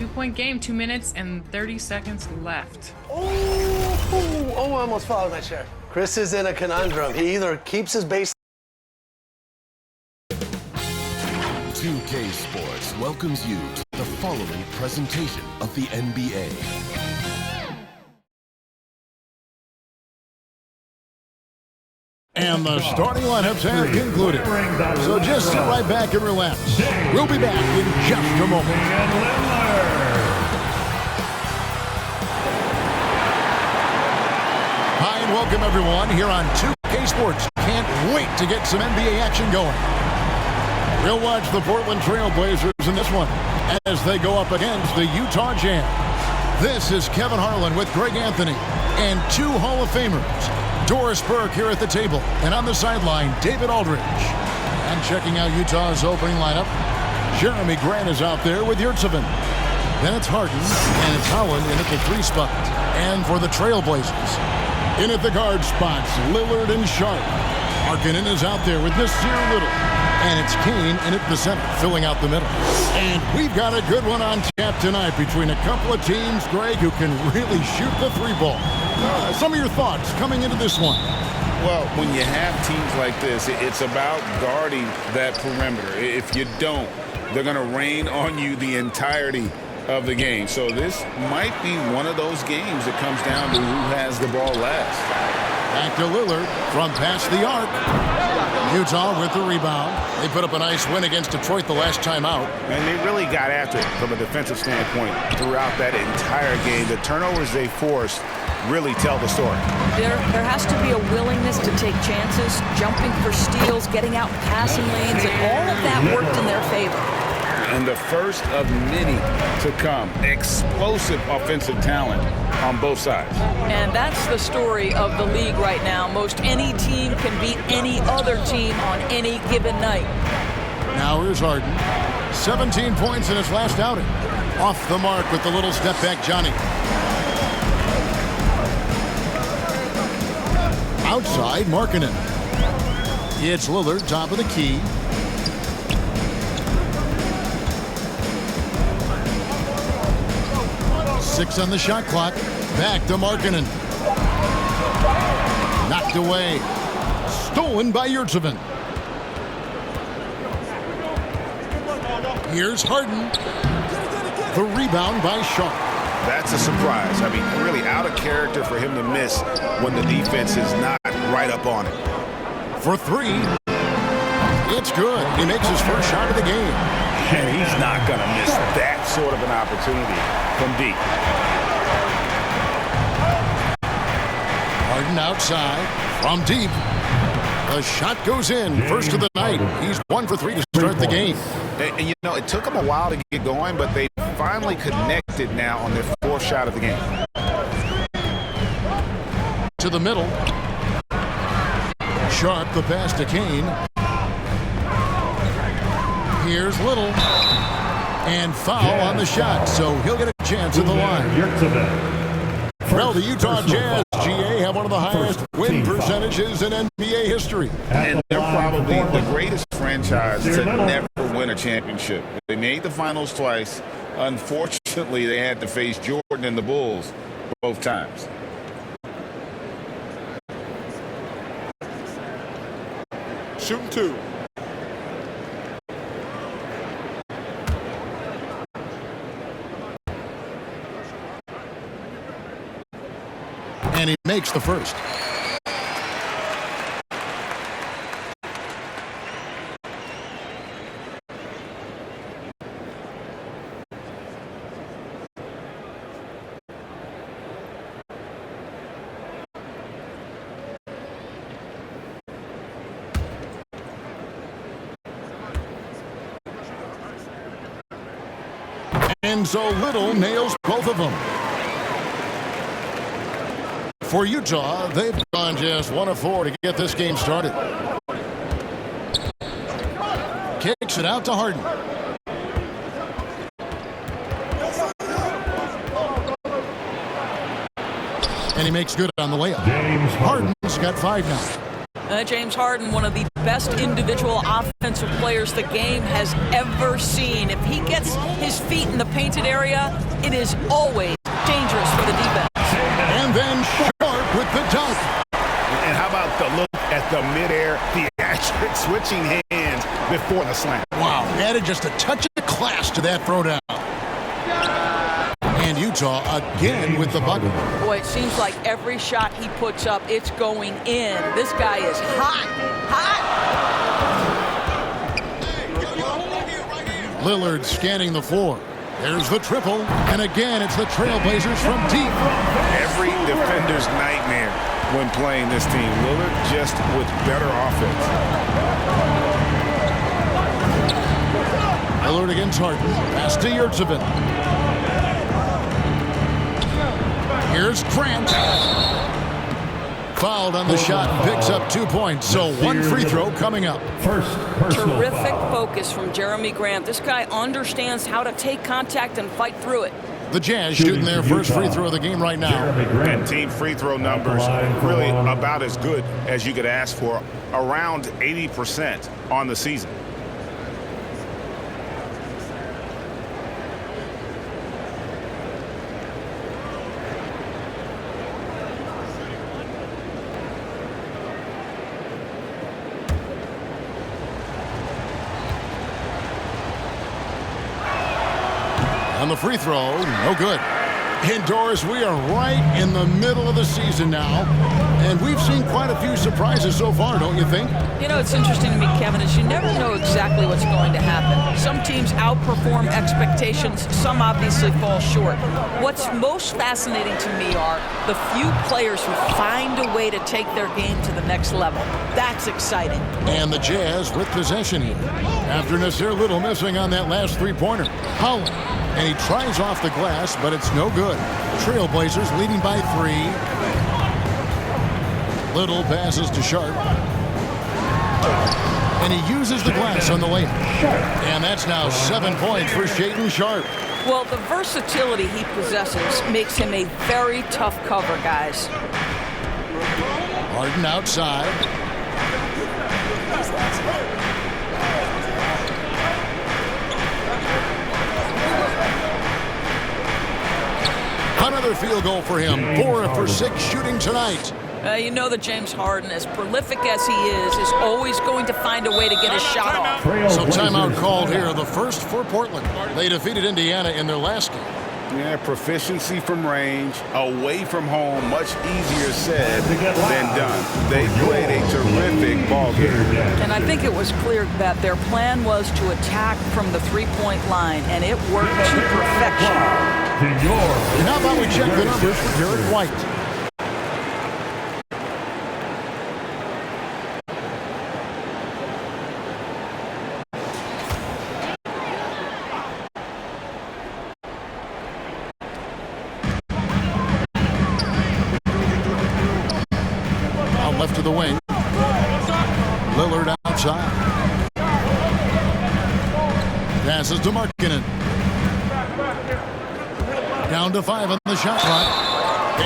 2-point game, 2 minutes and 30 seconds left. Oh, I almost fell out of my chair. Chris is in a conundrum. He either keeps his base. 2K Sports welcomes you to the following presentation of the NBA. And the starting lineups have concluded. So just sit right back and relax. We'll be back in just a moment. Hi and welcome everyone here on 2K Sports. Can't wait to get some NBA action going. We'll watch the Portland Trail Blazers in this one as they go up against the Utah Jazz. This is Kevin Harlan with Greg Anthony and two Hall of Famers. Doris Burke here at the table, and on the sideline, David Aldridge. And checking out Utah's opening lineup, Jeremy Grant is out there with Yurtseven. Then it's Harden, and it's Howland in at the 3 spot. And for the Trailblazers, in at the guard spots, Lillard and Sharp. Markkanen is out there with Nasir Little. And it's Kane in at the center, filling out the middle. And we've got a good one on tap tonight between a couple of teams, Greg, who can really shoot the 3-ball. Some of your thoughts coming into this one? Well, when you have teams like this, it's about guarding that perimeter. If you don't, they're going to rain on you the entirety of the game. So this might be one of those games that comes down to who has the ball last. Back to Lillard from past the arc. Utah with the rebound. They put up a nice win against Detroit the last time out. And they really got after it from a defensive standpoint throughout that entire game. The turnovers they forced really tell the story. There has to be a willingness to take chances, jumping for steals, getting out in passing lanes, and all of that worked in their favor. And the first of many to come. Explosive offensive talent on both sides. And that's the story of the league right now. Most any team can beat any other team on any given night. Now here's Harden. 17 points in his last outing. Off the mark with the little step back Johnny. Outside, Markkanen. It's Lillard, top of the key. Six on the shot clock. Back to Markkanen. Knocked away. Stolen by Yurtseven. Here's Harden. The rebound by Sharp. That's a surprise. I mean, really out of character for him to miss when the defense is not right up on it. For 3. It's good. He makes his first shot of the game. And he's not going to miss that sort of an opportunity from deep. Harden outside from deep. The shot goes in. First of the night. He's 1 for 3 to start the game. And you know, it took them a while to get going, but they finally connected now on their 4th shot of the game. To the middle. Sharp, the pass to Kane. Here's Little. And foul on the shot, so he'll get a chance at the line. Well, the Utah Jazz, GA, have one of the highest win percentages in NBA history. And they're probably the greatest franchise to never win a championship. They made the finals twice. Unfortunately, they had to face Jordan and the Bulls both times. Shooting 2. And he makes the first. And so Little nails both of them. For Utah, they've gone just 1 of 4 to get this game started. Kicks it out to Harden. And he makes good on the layup. Harden's got 5 now. James Harden, one of the best individual offensive players the game has ever seen. If he gets his feet in the painted area, it is always dangerous for the defense. And then Sharp with the dunk. And how about the look at the midair theatric switching hands before the slam? Wow, added just a touch of class to that throwdown. And Utah again with the bucket. Boy, it seems like every shot he puts up, it's going in. This guy is hot, hot. Lillard scanning the floor. There's the triple. And again, it's the Trailblazers from deep. Every defender's nightmare when playing this team. Lillard just with better offense. Lillard against Harden. Pass to Yurtseven. Here's Grant. Fouled on the shot and picks up 2 points. So one free throw coming up. Terrific focus from Jeremy Grant. This guy understands how to take contact and fight through it. The Jazz shooting their first free throw of the game right now. And team free throw numbers really about as good as you could ask for. Around 80% on the season. On the free throw, no good. Indoors, we are right in the middle of the season now, and we've seen quite a few surprises so far, don't you think? You know, it's interesting to me, Kevin, is you never know exactly what's going to happen. Some teams outperform expectations, some obviously fall short. What's most fascinating to me are the few players who find a way to take their game to the next level. That's exciting. And the Jazz with possession here. After Nasir Little missing on that last three-pointer. Howland, and he tries off the glass, but it's no good. Trailblazers leading by 3. Little passes to Sharp. And he uses the glass on the layup. And that's now 7 points for Shaedon Sharp. Well, the versatility he possesses makes him a very tough cover, guys. Harden outside. Another field goal for him. 4 for 6 shooting tonight. You know that James Harden, as prolific as he is always going to find a way to get his shot off. So timeout called here, the first for Portland. They defeated Indiana in their last game. Yeah, proficiency from range, away from home, much easier said than done. They played a terrific ball game. And I think it was clear that their plan was to attack from the three-point line, and it worked to perfection. And how about we check the numbers for Derek White? Out left to the wing. Lillard outside. Passes to Markkanen. Down to 5 on the shot clock.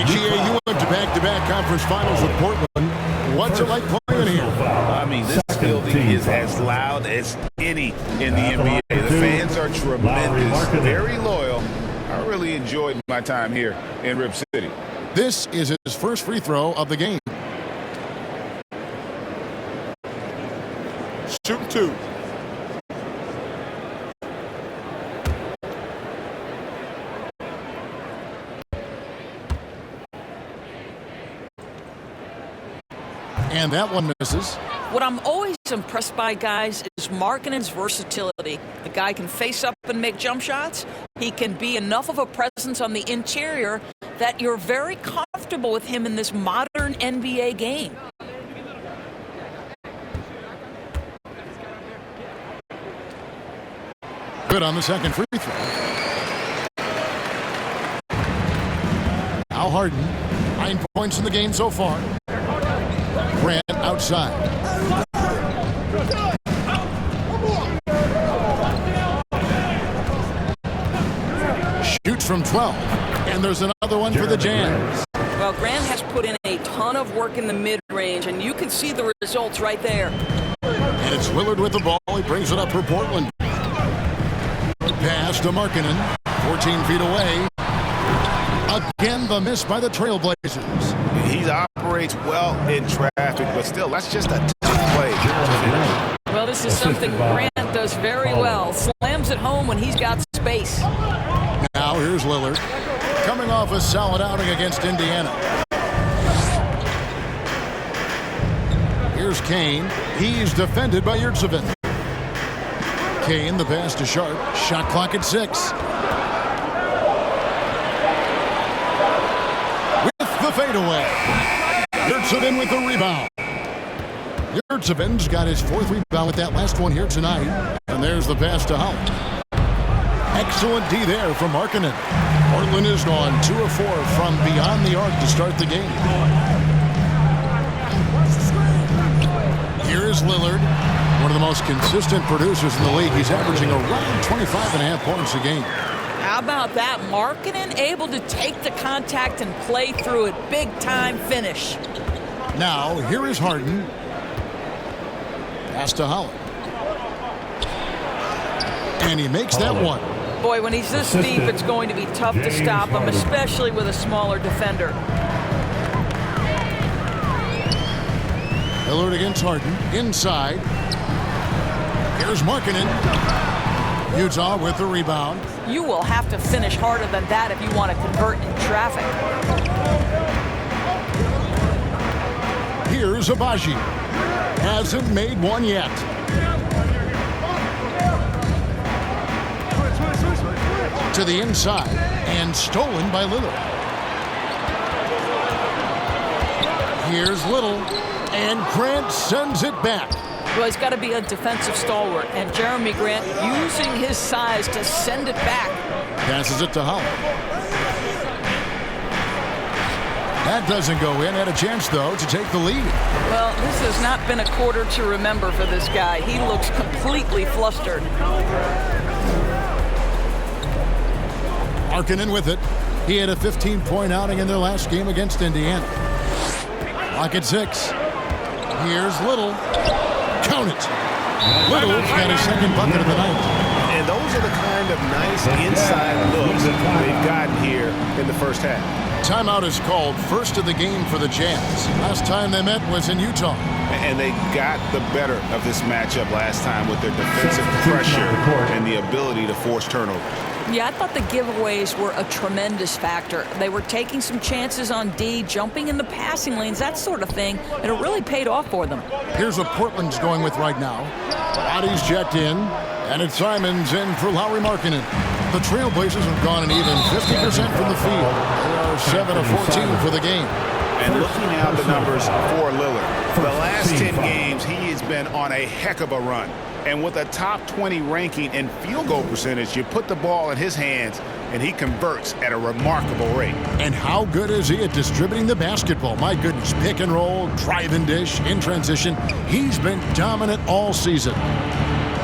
HEAU went to back-to-back conference finals with Portland. What's it like playing here? I mean, this building is as loud as any in the NBA. The fans are tremendous, very loyal. I really enjoyed my time here in Rip City. This is his first free throw of the game. Shooting 2. And that one misses. What I'm always impressed by, guys, is Markkanen's versatility. The guy can face up and make jump shots. He can be enough of a presence on the interior that you're very comfortable with him in this modern NBA game. Good on the second free throw. Now Harden, 9 points in the game so far. Grant outside. Shoots from 12. And there's another one for the Jazz. Well, Grant has put in a ton of work in the mid-range, and you can see the results right there. And it's Lillard with the ball. He brings it up for Portland. Pass to Markkanen, 14 feet away. Again, the miss by the Trailblazers. He operates well in traffic, but still, that's just a tough play. Well, this is something Grant does very well. Slams it home when he's got space. Now here's Lillard, coming off a solid outing against Indiana. Here's Kane. He's defended by Yurtseven. Kane, the pass to Sharp. Shot clock at 6. With the fadeaway. Yurtseven with the rebound. Yurtseven's got his 4th rebound with that last one here tonight. And there's the pass to Holland. Excellent D there from Markkanen. Portland has gone 2 of 4 from beyond the arc to start the game. Here is Lillard, one of the most consistent producers in the league. He's averaging around 25.5 points a game. How about that? Markkanen able to take the contact and play through it. Big time finish. Now, here is Harden. Pass to Holland. And he makes that one. Boy, when he's this deep, it's going to be tough to stop him, especially with a smaller defender. Lillard against Harden. Inside. Here's Markkanen. Utah with the rebound. You will have to finish harder than that if you want to convert in traffic. Here's Abaji. Hasn't made one yet. To the inside and stolen by Lillard. Here's Little, and Grant sends it back. Well, he's got to be a defensive stalwart, and Jeremy Grant using his size to send it back. Passes it to Holland. That doesn't go in. Had a chance, though, to take the lead. Well, this has not been a quarter to remember for this guy. He looks completely flustered. Markkanen with it. He had a 15-point outing in their last game against Indiana. Lock at 6. Here's Little. Count it. Little's got his 2nd bucket of the night. And those are the kind of nice inside looks they've gotten here in the first half. Timeout is called, first of the game for the Jazz. Last time they met was in Utah. And they got the better of this matchup last time with their defensive pressure and the ability to force turnovers. Yeah, I thought the giveaways were a tremendous factor. They were taking some chances on D, jumping in the passing lanes, that sort of thing, and it really paid off for them. Here's what Portland's going with right now. Bodies checked in, and it's Simons in for Lauri Markkanen. The Trailblazers have gone an even 50% from the field. They are 7 of 14 for the game. And looking at the numbers for Lillard, the last 10 games, he has been on a heck of a run. And with a top 20 ranking in field goal percentage, you put the ball in his hands, and he converts at a remarkable rate. And how good is he at distributing the basketball? My goodness, pick and roll, drive and dish, in transition. He's been dominant all season.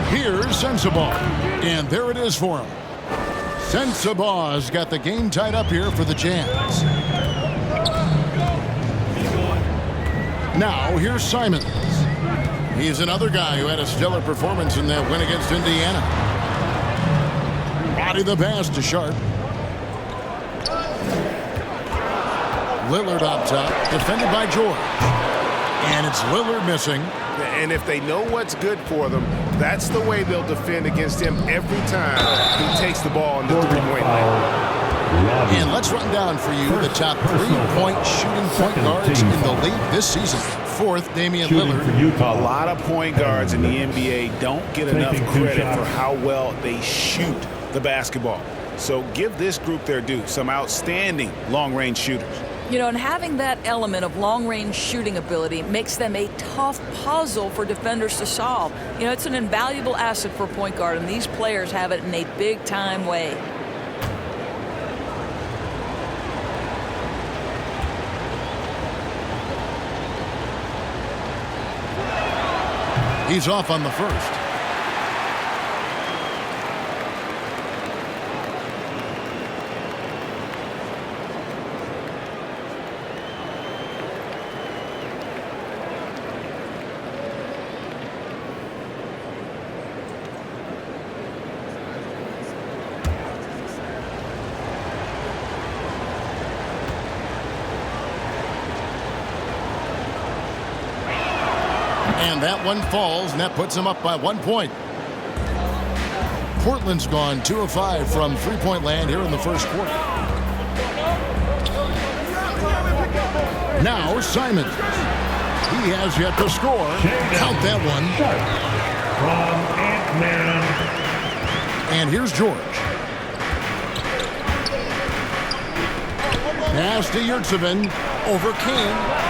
Here's Sensabaugh, and there it is for him. Sensabaugh's got the game tied up here for the Jazz. Now, here's Simons. He's another guy who had a stellar performance in that win against Indiana. Body the pass to Sharp. Lillard up top, defended by George. And it's Lillard missing. And if they know what's good for them, that's the way they'll defend against him every time he takes the ball in the three-point line. And let's run down for you the top 3-point shooting point guards in the league this season. 4th, Damian Lillard. A lot of point guards in the NBA don't get enough credit for how well they shoot the basketball. So give this group their due. Some outstanding long-range shooters. You know, and having that element of long-range shooting ability makes them a tough puzzle for defenders to solve. You know, it's an invaluable asset for a point guard, and these players have it in a big-time way. He's off on the first. And that one falls, and that puts them up by 1 point. Portland's gone 2 of 5 from three-point land here in the first quarter. Now Simon. He has yet to score. Count that one. From Ant-Man. And here's George. Pass to Yurtseven. Over King.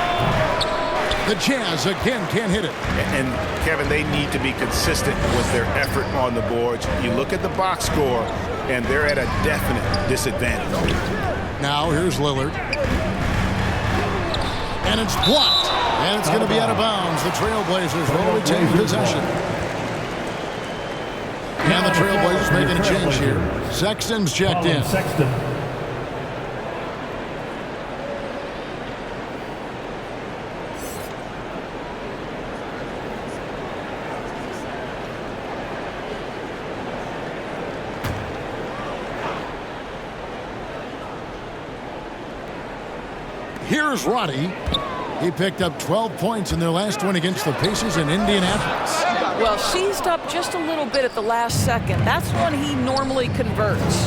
The Jazz again can't hit it. And Kevin, they need to be consistent with their effort on the boards. You look at the box score, and they're at a definite disadvantage. Now here's Lillard. And it's blocked. And it's going to be out of bounds. The Trailblazers will retain possession. And the Trailblazers making a change here. Sexton's checked in. Sexton. Here's Roddy. He picked up 12 points in their last win against the Pacers in Indianapolis. Well, seized up just a little bit at the last second. That's when he normally converts.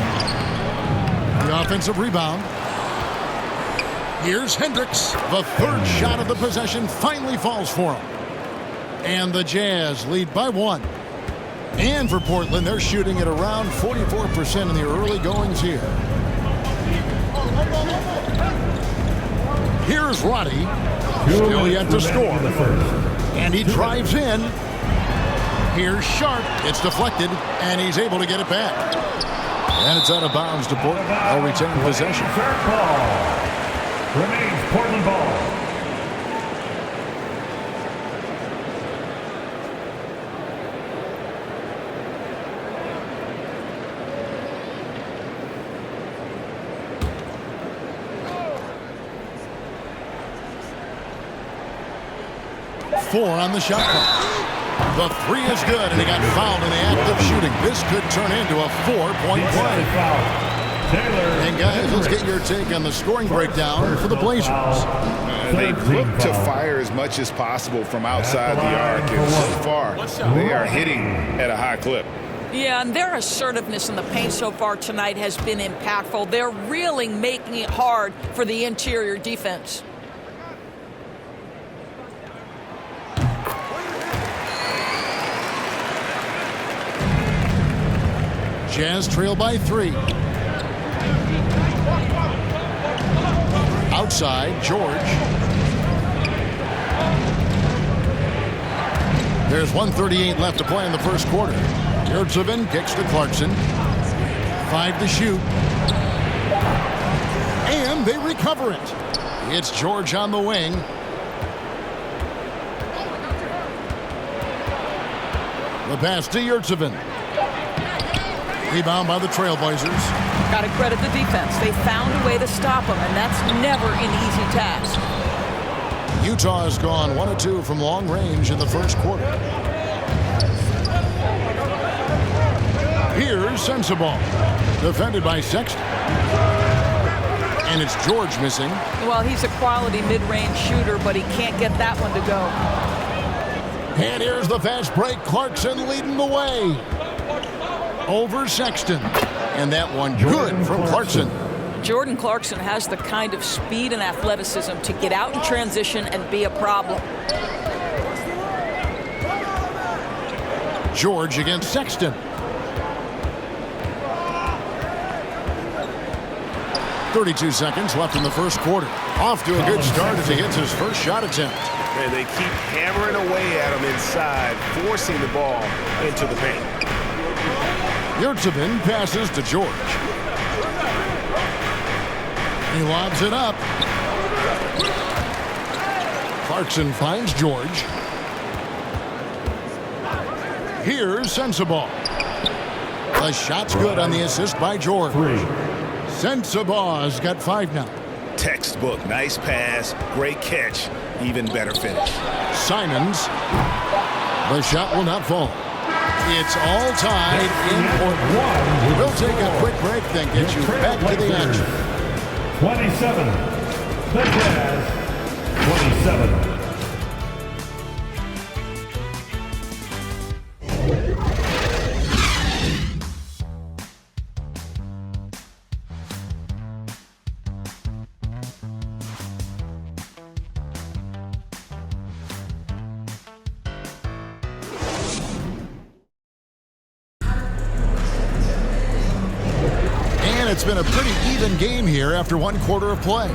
The offensive rebound. Here's Hendricks. The third shot of the possession finally falls for him. And the Jazz lead by 1. And for Portland, they're shooting at around 44% in the early goings here. Here's Roddy. Still yet to score. And he drives in. Here's Sharp. It's deflected, and he's able to get it back. And it's out of bounds to Portland. They'll retain possession. Third ball. Remains Portland ball. Four on the shot clock. The three is good, and he got fouled in the act of shooting. This could turn into a 4-point play. And guys, let's get your take on the scoring breakdown for the Blazers. They look to fire as much as possible from outside the arc, and so far they are hitting at a high clip. Yeah, and their assertiveness in the paint so far tonight has been impactful. They're really making it hard for the interior defense. Jazz trail by 3. Outside, George. There's 1:38 left to play in the first quarter. Yurtseven kicks to Clarkson. 5 to shoot. And they recover it. It's George on the wing. The pass to Yurtseven. Rebound by the Trailblazers. Got to credit the defense. They found a way to stop him, and that's never an easy task. Utah has gone 1 of 2 from long range in the first quarter. Here's Sensabaugh. Defended by Sexton. And it's George missing. Well, he's a quality mid-range shooter, but he can't get that one to go. And here's the fast break. Clarkson leading the way. Over Sexton. And that one good from Clarkson. Jordan Clarkson has the kind of speed and athleticism to get out in transition and be a problem. George against Sexton. .32 seconds left in the first quarter. Off to a good start as he hits his first shot attempt. And they keep hammering away at him inside, forcing the ball into the paint. Yurtseven passes to George. He lobs it up. Clarkson finds George. Here's Sensabaugh. The shot's good on the assist by George. Sensabaugh's got 5 now. Textbook, nice pass, great catch, even better finish. Simons. The shot will not fall. It's all tied in Portland. We'll take a quick break, then get you back to the action. 27. The Jazz. 27. It's been a pretty even game here after one quarter of play.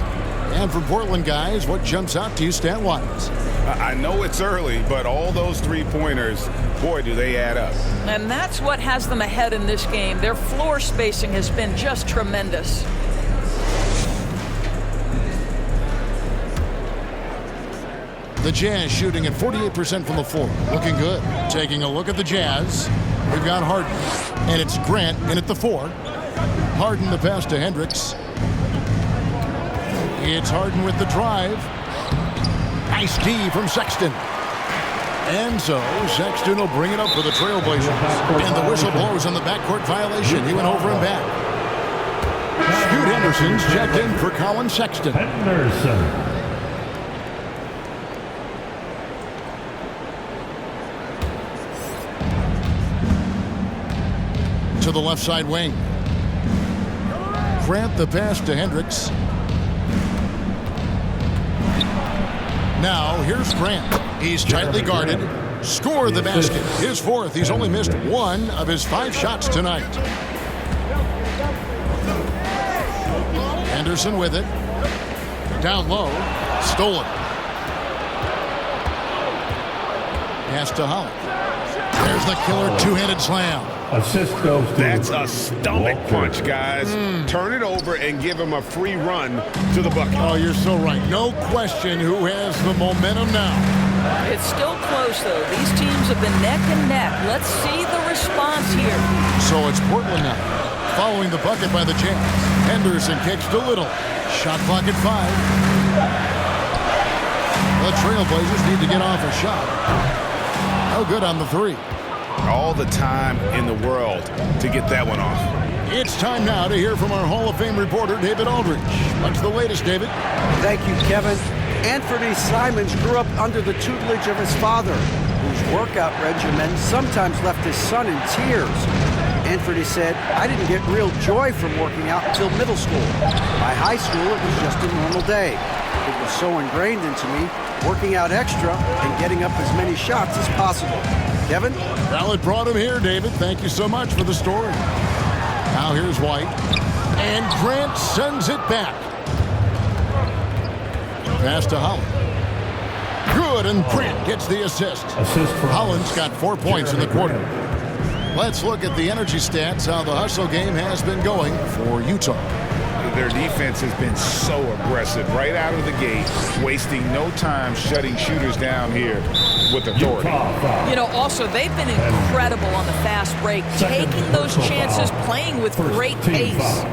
And for Portland guys, what jumps out to you stat-wise? I know it's early, but all those three-pointers, boy, do they add up. And that's what has them ahead in this game. Their floor spacing has been just tremendous. The Jazz shooting at 48% from the floor. Looking good. Taking a look at the Jazz. We've got Harden. And it's Grant in at the 4. Harden the pass to Hendricks. It's Harden with the drive. Nice D from Sexton. And so Sexton will bring it up for the Trailblazers. And the whistle blows on the backcourt violation. He went over and back. Scoot Henderson's checked in for Colin Sexton. Henderson. To the left side wing. Grant the pass to Hendricks. Now here's Grant. He's tightly guarded. Score the basket. His 4th. He's only missed 1 of his 5 shots tonight. Henderson with it. Down low. Stolen. Pass to Holland. There's the killer two-handed slam. Assist goes to That's a stomach punch, guys. Turn it over and give him a free run to the bucket. Oh, you're so right. No question who has the momentum now. It's still close, though. These teams have been neck and neck. Let's see the response here. So it's Portland now. Following the bucket by the Jazz. Henderson kicks to Little. Shot clock at 5. The Trailblazers need to get off a shot. No good on the 3. All the time in the world to get that one off. It's time now to hear from our Hall of Fame reporter, David Aldridge. What's the latest, David? Thank you, Kevin. Anthony Simons grew up under the tutelage of his father, whose workout regimen sometimes left his son in tears. Anthony said, "I didn't get real joy from working out until middle school. By high school, it was just a normal day. It was so ingrained into me, working out extra and getting up as many shots as possible." Kevin? Well, it brought him here, David. Thank you so much for the story. Now here's White. And Grant sends it back. Pass to Holland. Good, and Grant gets the assist. Assist for Holland's got 4 points in the quarter. Let's look at the energy stats, how the hustle game has been going for Utah. Their defense has been so aggressive right out of the gate, wasting no time shutting shooters down here with authority. You know, also, they've been incredible on the fast break, taking those chances, playing with great pace.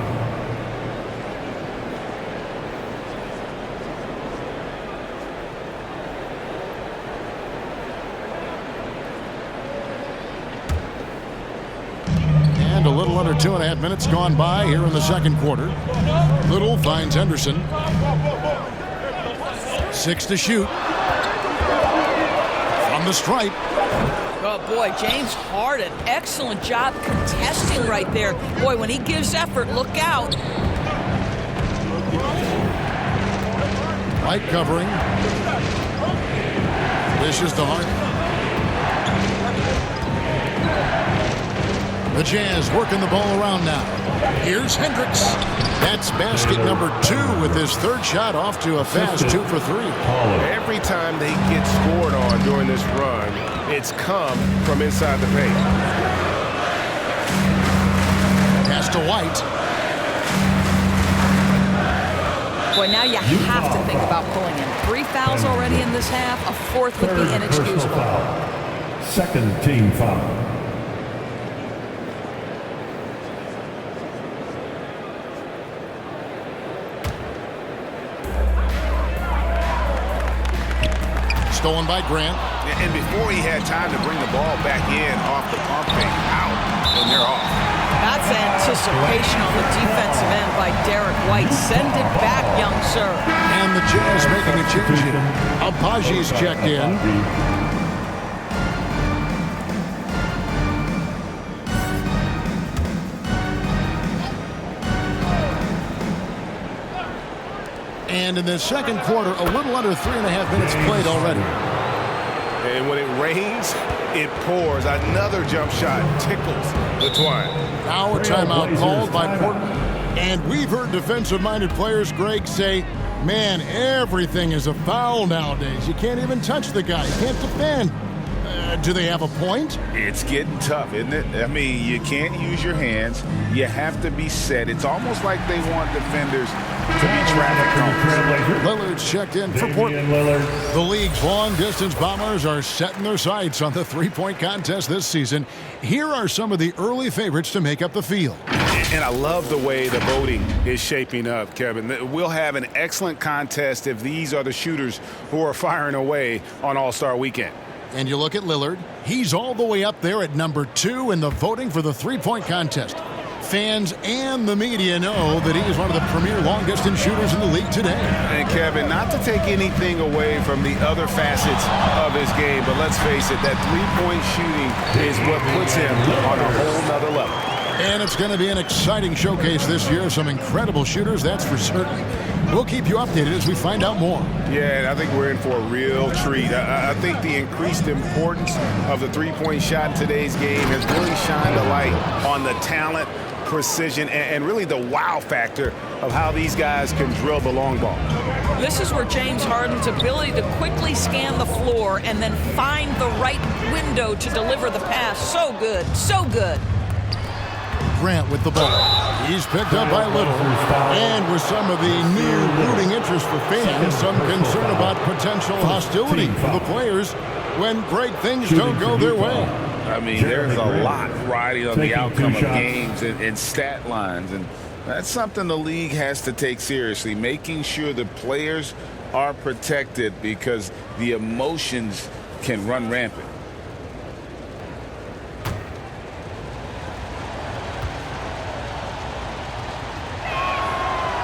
A little under 2.5 minutes gone by here in the second quarter. Little finds Henderson. 6 to shoot. From the stripe. Oh, boy, James Harden, excellent job contesting right there. Boy, when he gives effort, look out. Light covering. Dishes to Harden. The Jazz working the ball around now. Here's Hendricks. That's basket number 2 with his 3rd shot off to a fast 2 for 3. Every time they get scored on during this run, it's come from inside the paint. Pass to White. Boy, now you have to think about pulling in. 3 fouls already in this half. A 4th would be inexcusable. Second team foul. Stolen by Grant. And before he had time to bring the ball back in off the pump fake, out, and they're off. That's anticipation on the defensive end by Derek White. Send it back, young sir. And the Jazz making a change here. Abaji's checked in. And in the second quarter, a little under 3.5 minutes played already. And when it rains, it pours. Another jump shot tickles the twine. Now a timeout called by Portland. And we've heard defensive-minded players, Greg, say, man, everything is a foul nowadays. You can't even touch the guy. You can't defend. Do they have a point? It's getting tough, isn't it? I mean, you can't use your hands. You have to be set. It's almost like they want defenders to be traffic cones. Lillard's checked in for Portland. The league's long-distance Bombers are setting their sights on the three-point contest this season. Here are some of the early favorites to make up the field. And I love the way the voting is shaping up, Kevin. We'll have an excellent contest if these are the shooters who are firing away on All-Star Weekend. And you look at Lillard, he's all the way up there at number 2 in the voting for the three-point contest. Fans and the media know that he is one of the premier long-distance shooters in the league today. And Kevin, not to take anything away from the other facets of his game, but let's face it, that three-point shooting is what puts him on a whole nother level. And it's going to be an exciting showcase this year. Some incredible shooters, that's for certain. We'll keep you updated as we find out more. Yeah, and I think we're in for a real treat. I think the increased importance of the three-point shot in today's game has really shined a light on the talent, precision, and really the wow factor of how these guys can drill the long ball. This is where James Harden's ability to quickly scan the floor and then find the right window to deliver the pass. So good, so good. Grant with the ball. He's picked up by Little. And with some of the new rooting interest for fans, some concern about potential hostility from the players when great things don't go their way. I mean, there's a lot riding on the outcome of games and stat lines, and that's something the league has to take seriously, making sure the players are protected because the emotions can run rampant.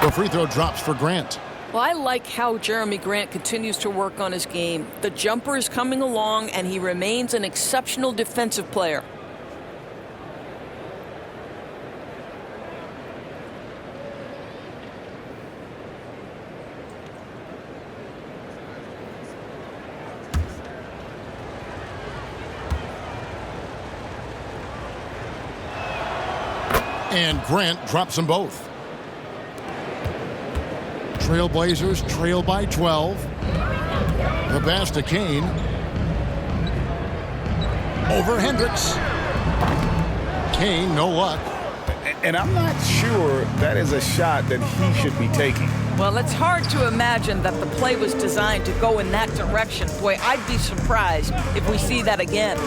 The free throw drops for Grant. Well, I like how Jeremy Grant continues to work on his game. The jumper is coming along, and he remains an exceptional defensive player. And Grant drops them both. Trailblazers trail by 12. The pass to Kane. Over Hendricks. Kane, no luck. And I'm not sure that is a shot that he should be taking. Well, it's hard to imagine that the play was designed to go in that direction. Boy, I'd be surprised if we see that again.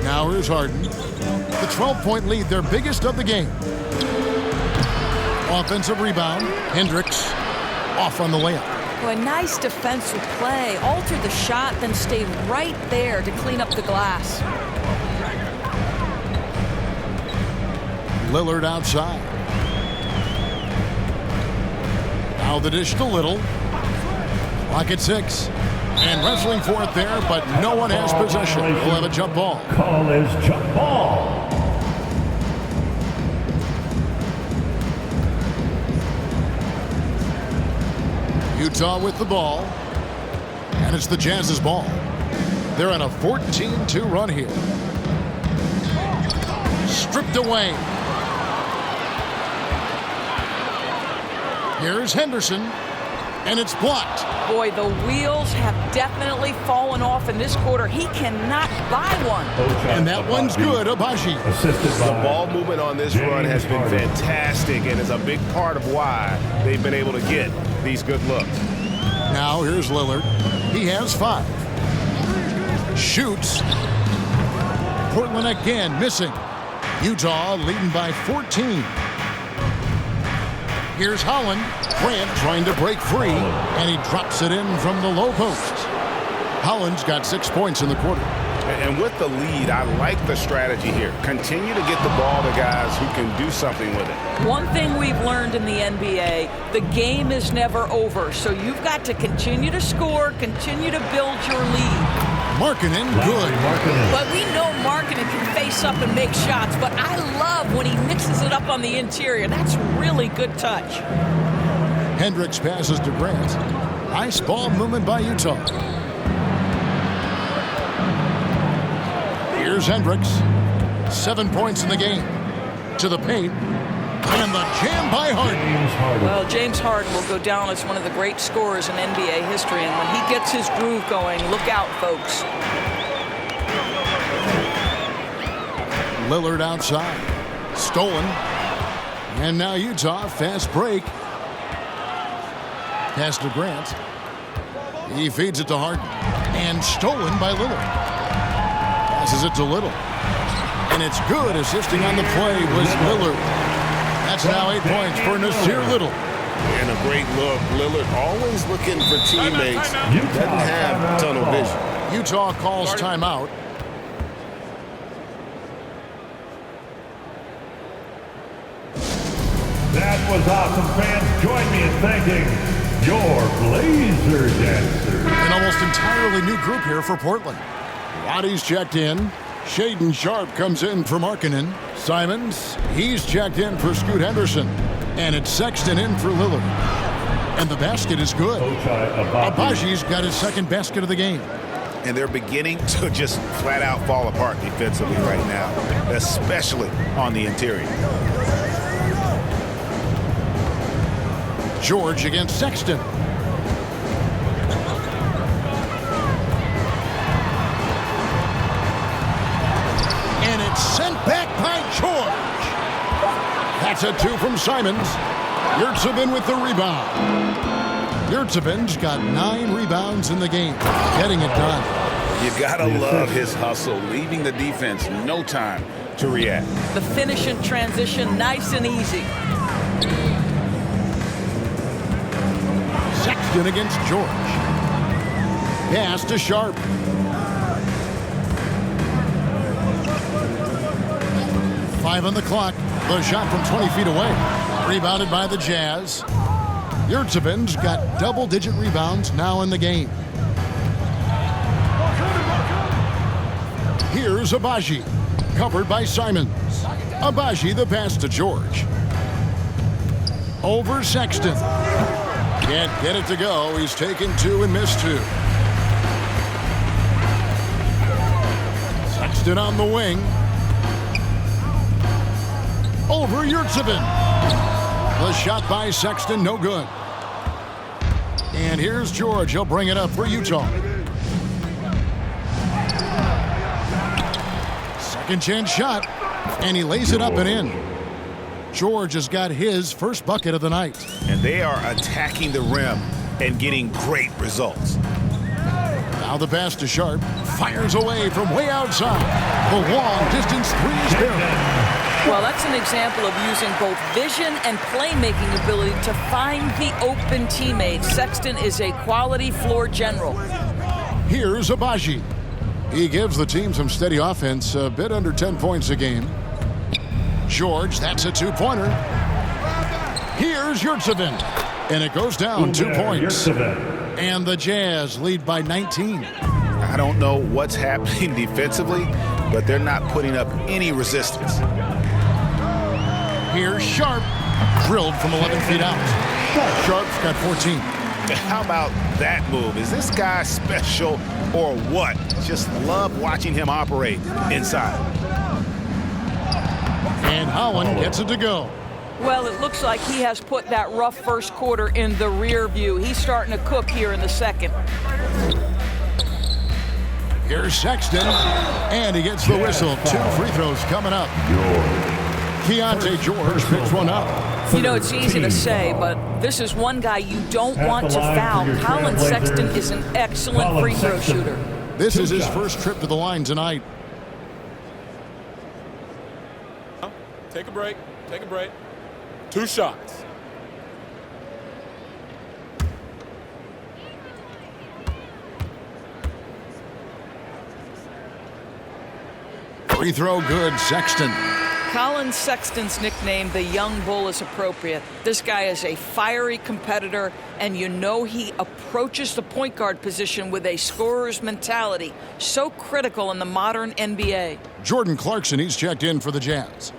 Now here's Harden. The 12-point lead, their biggest of the game. Offensive rebound. Hendricks off on the layup. Boy, nice defensive play. Altered the shot, then stayed right there to clean up the glass. Lillard outside. Now the dish to Little. Clock at 6. And wrestling for it there, but no one has possession. We'll have a jump ball. Call is jump ball. Utah with the ball. And it's the Jazz's ball. They're on a 14-2 run here. Stripped away. Here's Henderson. And it's blocked. Boy, the wheels have definitely fallen off in this quarter. He cannot buy one. And that one's good, Abaji. The ball movement on this run has been fantastic and is a big part of why they've been able to get these good looks. Now here's Lillard. He has 5. Shoots. Portland again missing. Utah leading by 14. Here's Holland. Grant trying to break free, and he drops it in from the low post. Holland's got 6 points in the quarter. And with the lead, I like the strategy here. Continue to get the ball to guys who can do something with it. One thing we've learned in the NBA, the game is never over. So you've got to continue to score, continue to build your lead. Markkanen, good. But we know Markkanen can face up and make shots, but I love when he mixes it up on the interior. That's really good touch. Hendricks passes to Grant. Nice ball movement by Utah. Here's Hendricks. 7 points in the game. To the paint. And the jam by Harden. James Harden. Well, James Harden will go down as one of the great scorers in NBA history, and when he gets his groove going, look out, folks. Lillard outside. Stolen. And now Utah, fast break. Pass to Grant. He feeds it to Harden. And stolen by Lillard. Passes it to Little. And it's good. Assisting on the play was Lillard. That's now 8 points for Nasir Little. And a great look. Lillard always looking for teammates. Doesn't have tunnel vision. Utah calls timeout. That was awesome, fans. Join me in thanking your Blazer dancers. An almost entirely new group here for Portland. Roddy's checked in. Shaden Sharp comes in for Markkanen. Simons, he's checked in for Scoot Henderson. And it's Sexton in for Lillard. And the basket is good. Abaji's got his second basket of the game. And they're beginning to just flat out fall apart defensively right now, especially on the interior. George against Sexton. And it's sent back by George. That's a 2 from Simons. Yurtseven with the rebound. Yurtseven's got 9 rebounds in the game, getting it done. You gotta love his hustle, leaving the defense no time to react. The finish in transition, nice and easy. Sexton against George. Pass to Sharp. Five on the clock. The shot from 20 feet away. Rebounded by the Jazz. Yurtseven's got double-digit rebounds now in the game. Here's Abaji. Covered by Simons. Abaji the pass to George. Over Sexton. Can't get it to go. He's taken 2 and missed 2. Sexton on the wing. Over Yurtseven. The shot by Sexton, no good. And here's George. He'll bring it up for Utah. Second chance shot. And he lays it up and in. George has got his first bucket of the night. And they are attacking the rim and getting great results. Now the pass to Sharp. Fires away from way outside. The long distance 3 is good. Well, that's an example of using both vision and playmaking ability to find the open teammate. Sexton is a quality floor general. Here's Abaji. He gives the team some steady offense, a bit under 10 points a game. George, that's a 2-pointer. Here's Yurtseven. And it goes down 2 points. And the Jazz lead by 19. I don't know what's happening defensively, but they're not putting up any resistance. Here's Sharp. Drilled from 11 feet out. Sharp's got 14. How about that move? Is this guy special or what? Just love watching him operate inside. And Holland gets it to go. Well, it looks like he has put that rough first quarter in the rear view. He's starting to cook here in the second. Here's Sexton. And he gets the whistle. 2 free throws coming up. Keontae George picks one up. You know, it's easy to say, but this is one guy you don't want to foul. Colin Sexton is an excellent free throw shooter. This is his first trip to the line tonight. Take a break. Take a break. 2 shots. Free throw good, Sexton. Colin Sexton's nickname, the Young Bull, is appropriate. This guy is a fiery competitor, and you know he approaches the point guard position with a scorer's mentality. So critical in the modern NBA. Jordan Clarkson, he's checked in for the Jazz.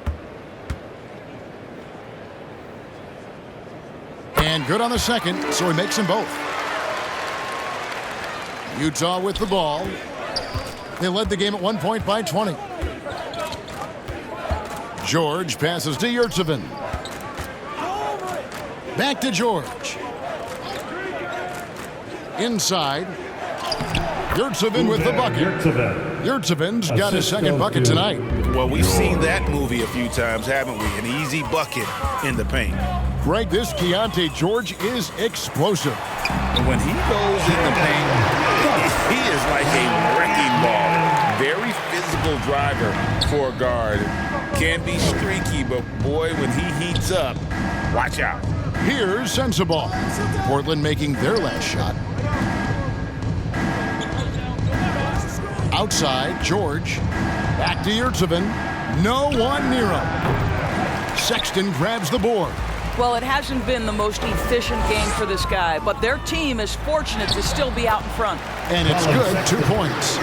And good on the second, so he makes them both. Utah with the ball. They led the game at 1 point by 20. George passes to Yurtseven. Back to George. Inside. Yurtsevin with the bucket. Yurtsevin's got his second bucket tonight. Well, we've seen that movie a few times, haven't we? An easy bucket in the paint. Greg, this Keontae George is explosive. When he goes in the paint, he is like a wrecking ball. Very physical driver for a guard. Can be streaky, but boy, when he heats up, watch out. Here's Sensabaugh. Portland making their last shot. Outside, George. Back to Yurtsevin. No one near him. Sexton grabs the board. Well, it hasn't been the most efficient game for this guy, but their team is fortunate to still be out in front. And it's good, 2 points.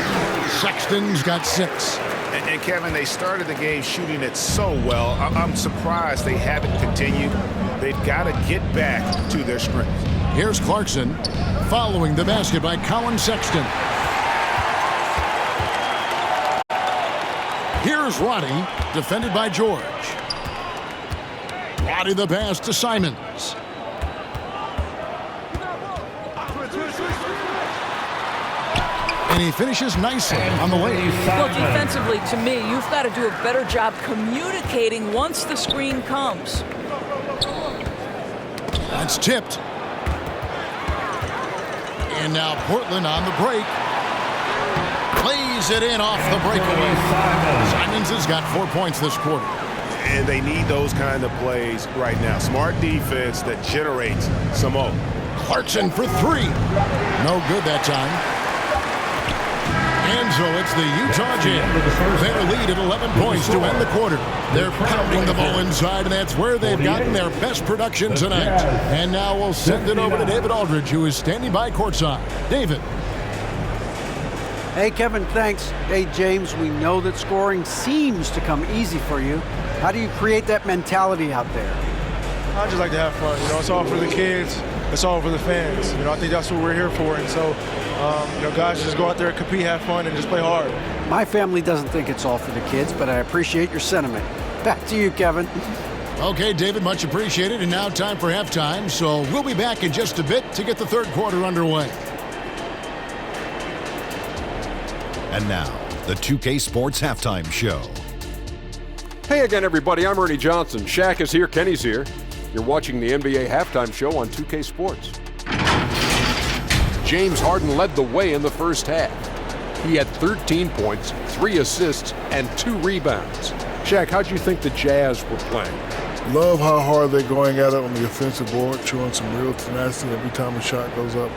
Sexton's got 6. And Kevin, they started the game shooting it so well. I'm surprised they haven't continued. They've got to get back to their strength. Here's Clarkson following the basket by Colin Sexton. Here's Roddy, defended by George. Roddy the pass to Simons. And he finishes nicely on the way. Well, defensively, to me, you've got to do a better job communicating once the screen comes. That's tipped. And now Portland on the break. Plays it in off the breakaway. Simons has got 4 points this quarter. And they need those kind of plays right now. Smart defense that generates some more. Clarkson for 3. No good that time. And so it's the Utah Jazz. Their lead at 11 points to end the quarter. They're pounding the ball inside, and that's where they've gotten their best production tonight. And now we'll send it over to David Aldridge, who is standing by courtside. David. Hey, Kevin, thanks. Hey, James, we know that scoring seems to come easy for you. How do you create that mentality out there? I just like to have fun. It's all for the kids. It's all for the fans. I think that's what we're here for. And so, guys, just go out there, compete, have fun, and just play hard. My family doesn't think it's all for the kids, but I appreciate your sentiment. Back to you, Kevin. Okay, David, much appreciated. And now time for halftime. So we'll be back in just a bit to get the third quarter underway. And now, the 2K Sports Halftime Show. Hey again, everybody. I'm Ernie Johnson. Shaq is here. Kenny's here. You're watching the NBA Halftime Show on 2K Sports. James Harden led the way in the first half. He had 13 points, 3 assists, and 2 rebounds. Shaq, how'd you think the Jazz were playing? Love how hard they're going at it on the offensive board, showing some real tenacity every time a shot goes up.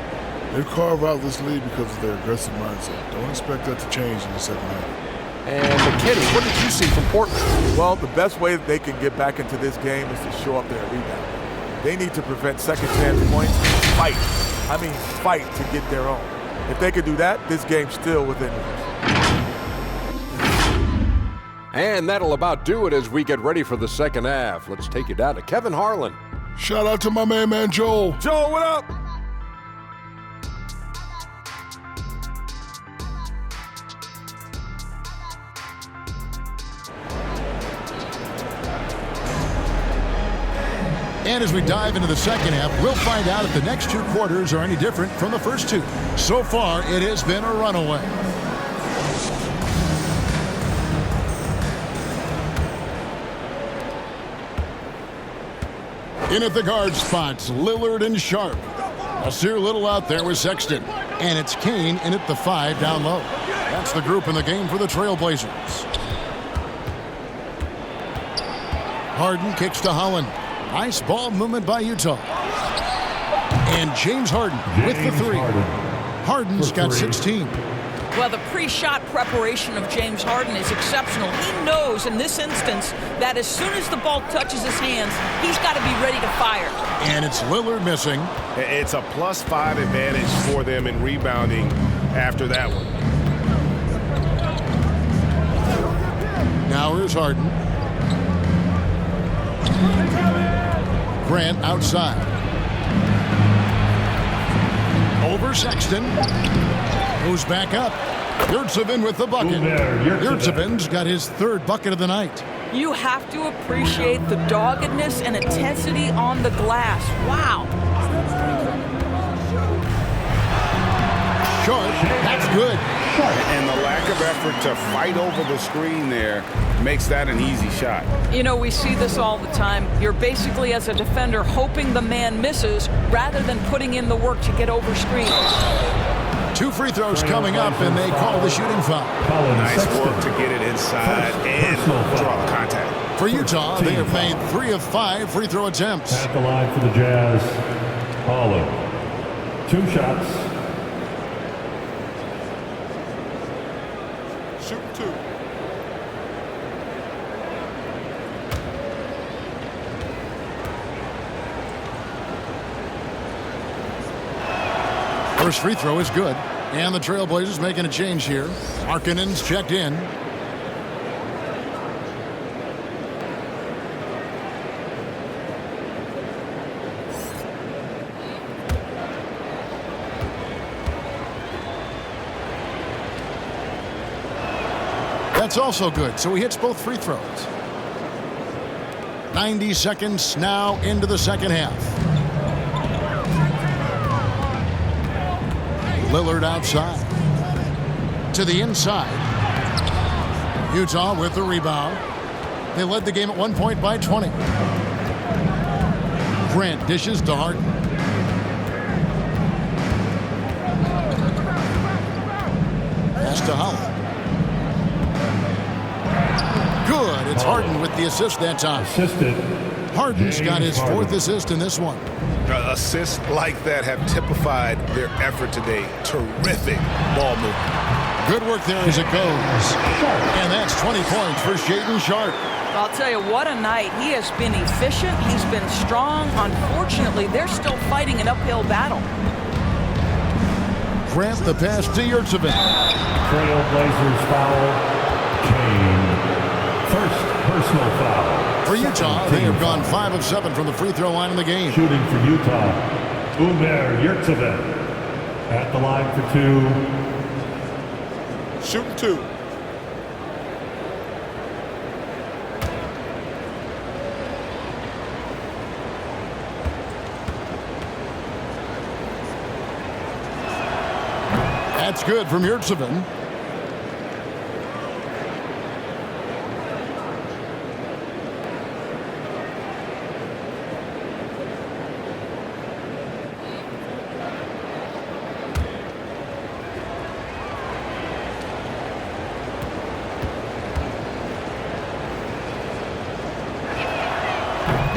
They've carved out this lead because of their aggressive mindset. Don't expect that to change in the second half. And McKinney, what did you see from Portland? Well, the best way that they can get back into this game is to show up their rebound. They need to prevent second chance points. Fight. I mean, fight to get their own. If they could do that, this game's still within reach. And that'll about do it as we get ready for the second half. Let's take you down to Kevin Harlan. Shout out to my man Joel. Joel, what up? And as we dive into the second half, we'll find out if the next 2 quarters are any different from the first 2. So far, it has been a runaway. In at the guard spots, Lillard and Sharp. Nasir Little out there with Sexton. And it's Kane in at the 5 down low. That's the group in the game for the Trailblazers. Harden kicks to Holland. Nice ball movement by Utah. And James Harden with the 3. Harden's got 16. Well, the pre-shot preparation of James Harden is exceptional. He knows in this instance that as soon as the ball touches his hands, he's got to be ready to fire. And it's Lillard missing. It's a +5 advantage for them in rebounding after that one. Now here's Harden. Grant outside. Over Sexton. Moves back up. Yurtsevin with the bucket. Yurtsevin's got his 3rd bucket of the night. You have to appreciate the doggedness and intensity on the glass. Wow. Short. That's good. And the lack of effort to fight over the screen there makes that an easy shot. You know, we see this all the time. You're basically, as a defender, hoping the man misses rather than putting in the work to get over screens. 2 free throws coming up, and they call the shooting foul. Nice work to get it inside and draw the contact. For Utah, they have made 3 of 5 free throw attempts. At the line for the Jazz, Paulo. 2 shots. Shoot 2. First free throw is good. And the Trailblazers making a change here. Markkanen's checked in. That's also good, so he hits both free throws. 90 seconds now into the second half. Lillard outside. To the inside. Utah with the rebound. They led the game at 1 point by 20. Grant dishes to Harden. Pass to Holland. Good. It's Harden with the assist that time. Assisted. Harden's got his 4th assist in this one. Assists like that have typified their effort today. Terrific ball movement. Good work there as it goes. And that's 20 points for Shaedon Sharpe. I'll tell you, what a night. He has been efficient. He's been strong. Unfortunately, they're still fighting an uphill battle. Grant the pass to Yurtseven. Trailblazers foul. Kane. First personal foul. For Utah, they have gone 5 of 7 from the free throw line in the game. Shooting for Utah, Umer Yurtseven. At the line for 2. Shooting 2. That's good from Yurtseven.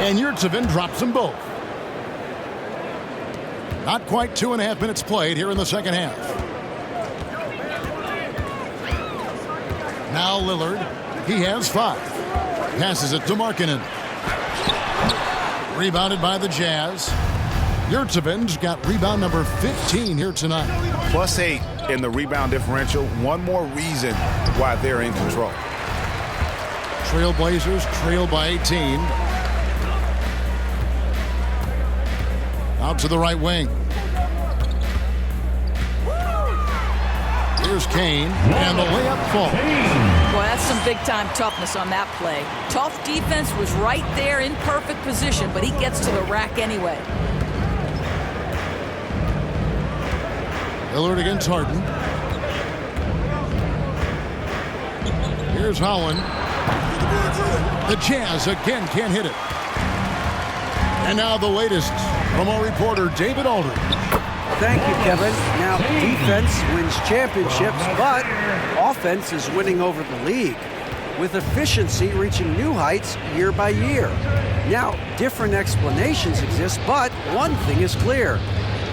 And Yurtseven drops them both. Not quite 2.5 minutes played here in the second half. Now Lillard. He has 5. Passes it to Markkanen. Rebounded by the Jazz. Yurtseven's got rebound number 15 here tonight. +8 in the rebound differential. One more reason why they're in control. Trailblazers trail by 18. Out to the right wing. Here's Kane, and the layup falls. Boy, that's some big-time toughness on that play. Tough defense was right there in perfect position, but he gets to the rack anyway. Lillard against Harden. Here's Holland. The Jazz again can't hit it. And now the latest from our reporter, David Aldridge. Thank you, Kevin. Now, defense wins championships, but offense is winning over the league, with efficiency reaching new heights year by year. Now, different explanations exist, but one thing is clear.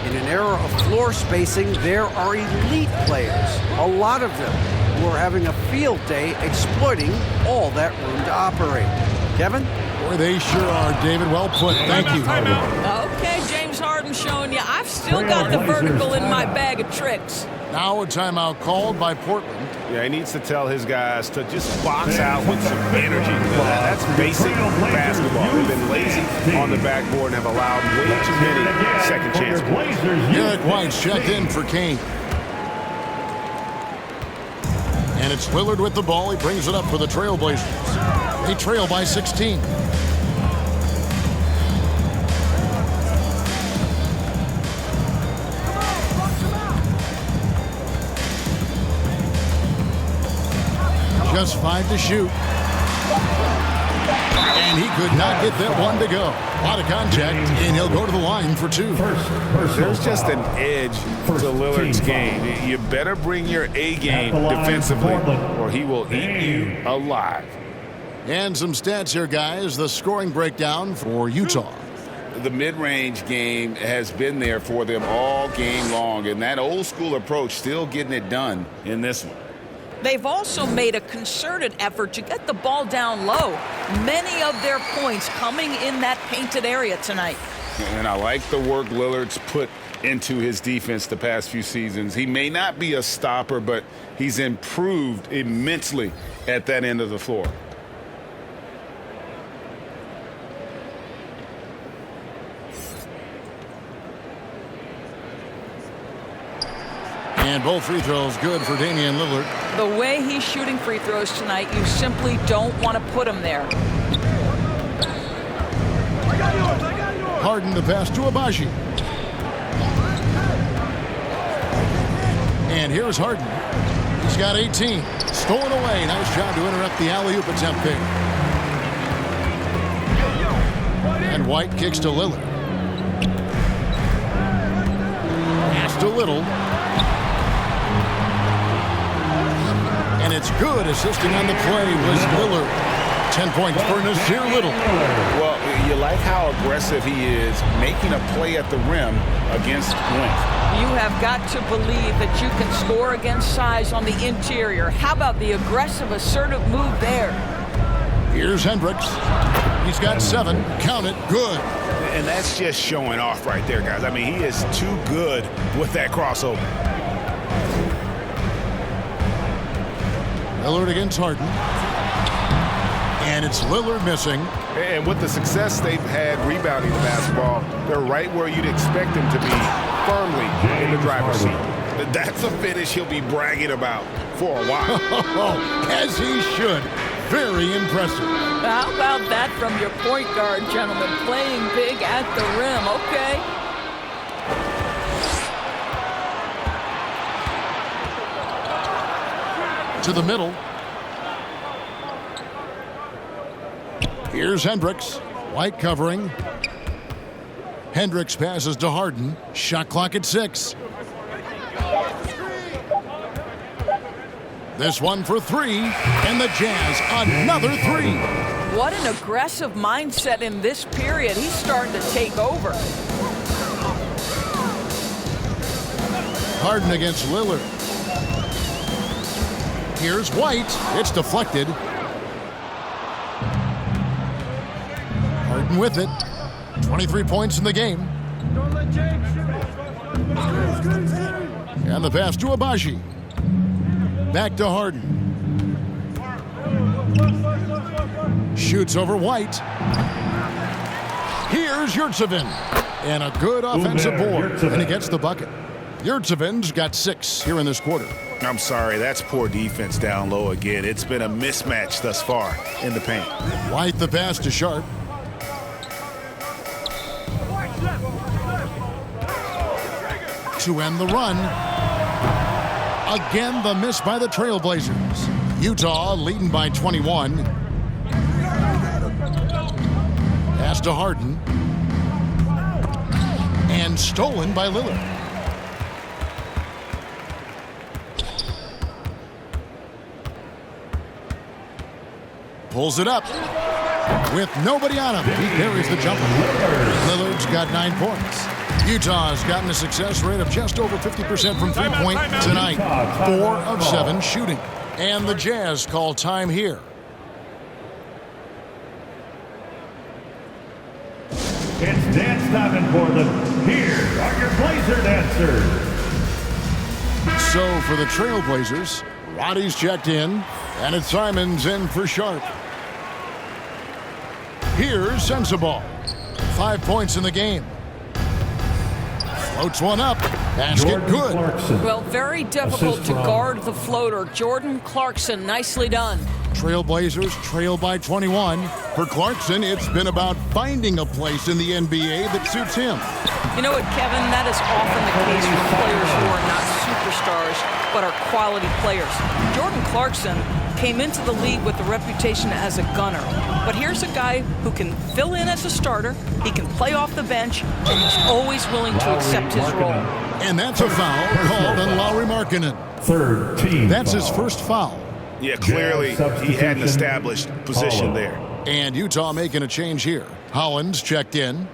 In an era of floor spacing, there are elite players, a lot of them, who are having a field day exploiting all that room to operate. Kevin? Boy, they sure are, David. Well put. Thank you. Okay, James Harden showing you. I've still got the vertical in my bag of tricks. Now a timeout called by Portland. Yeah, he needs to tell his guys to just box out with some energy. That's basic basketball. They've been lazy on the backboard and have allowed way too many second chance points. Derek White's checked in for Kane. And it's Lillard with the ball. He brings it up for the Trailblazers. They trail by 16. Just 5 to shoot. And he could not get that one to go. A lot of contact, and he'll go to the line for 2. There's just an edge to Lillard's game. You better bring your A game defensively, or he will eat you alive. And some stats here, guys. The scoring breakdown for Utah. The mid-range game has been there for them all game long, and that old-school approach still getting it done in this one. They've also made a concerted effort to get the ball down low. Many of their points coming in that painted area tonight. And I like the work Lillard's put into his defense the past few seasons. He may not be a stopper, but he's improved immensely at that end of the floor. And both free throws good for Damian Lillard. The way he's shooting free throws tonight, you simply don't want to put him there. Harden the pass to Agbaji. And here's Harden. He's got 18. Stolen away. Nice job to interrupt the alley-oop attempt there. And White kicks to Lillard. Pass to Little. And it's good. Assisting on the play was Lillard. 10 points for Nasir Little. Well, you like how aggressive he is making a play at the rim against length. You have got to believe that you can score against size on the interior. How about the aggressive, assertive move there? Here's Hendricks. He's got 7. Count it. Good. And that's just showing off right there, guys. I mean, he is too good with that crossover. Lillard against Harden. And it's Lillard missing. And with the success they've had rebounding the basketball, they're right where you'd expect them to be, firmly in the driver's seat. That's a finish he'll be bragging about for a while. As he should. Very impressive. How about that from your point guard, gentlemen? Playing big at the rim, okay? To the middle. Here's Hendricks. White covering. Hendricks passes to Harden. Shot clock at 6. This one for 3. And the Jazz another 3. What an aggressive mindset in this period. He's starting to take over. Harden against Lillard. Here's White. It's deflected. Harden with it. 23 points in the game. And the pass to Agbaji. Back to Harden. Shoots over White. Here's Yurtseven. And a good offensive board. And he gets the bucket. Yurtseven's got 6 here in this quarter. I'm sorry, that's poor defense down low again. It's been a mismatch thus far in the paint. White the pass to Sharp. To end the run. Again, the miss by the Trailblazers. Utah leading by 21. Pass to Harden. And stolen by Lillard. Pulls it up. With nobody on him, he carries the jumper. Lillard's got 9 points. Utah's gotten a success rate of just over 50% from three-point tonight. 4 of 7 shooting. And the Jazz call time here. It's dance time in Portland. Here are your Blazer dancers. So for the Trailblazers, Roddy's checked in, and it's Simons in for Sharp. Here's Sensabaugh. 5 points in the game. Floats one up. Basket good. Well, very difficult to guard the floater. Jordan Clarkson, nicely done. Trailblazers trail by 21. For Clarkson, it's been about finding a place in the NBA that suits him. You know what, Kevin? That is often the case for players who are not superstars, but are quality players. Jordan Clarkson came into the league with a reputation as a gunner. But here's a guy who can fill in as a starter, he can play off the bench, and he's always willing to accept his role. And that's a foul called on Lauri Markkanen. Third team That's foul. his first foul. Yeah, clearly he had an established position there. And Utah making a change here. Hollins checked in.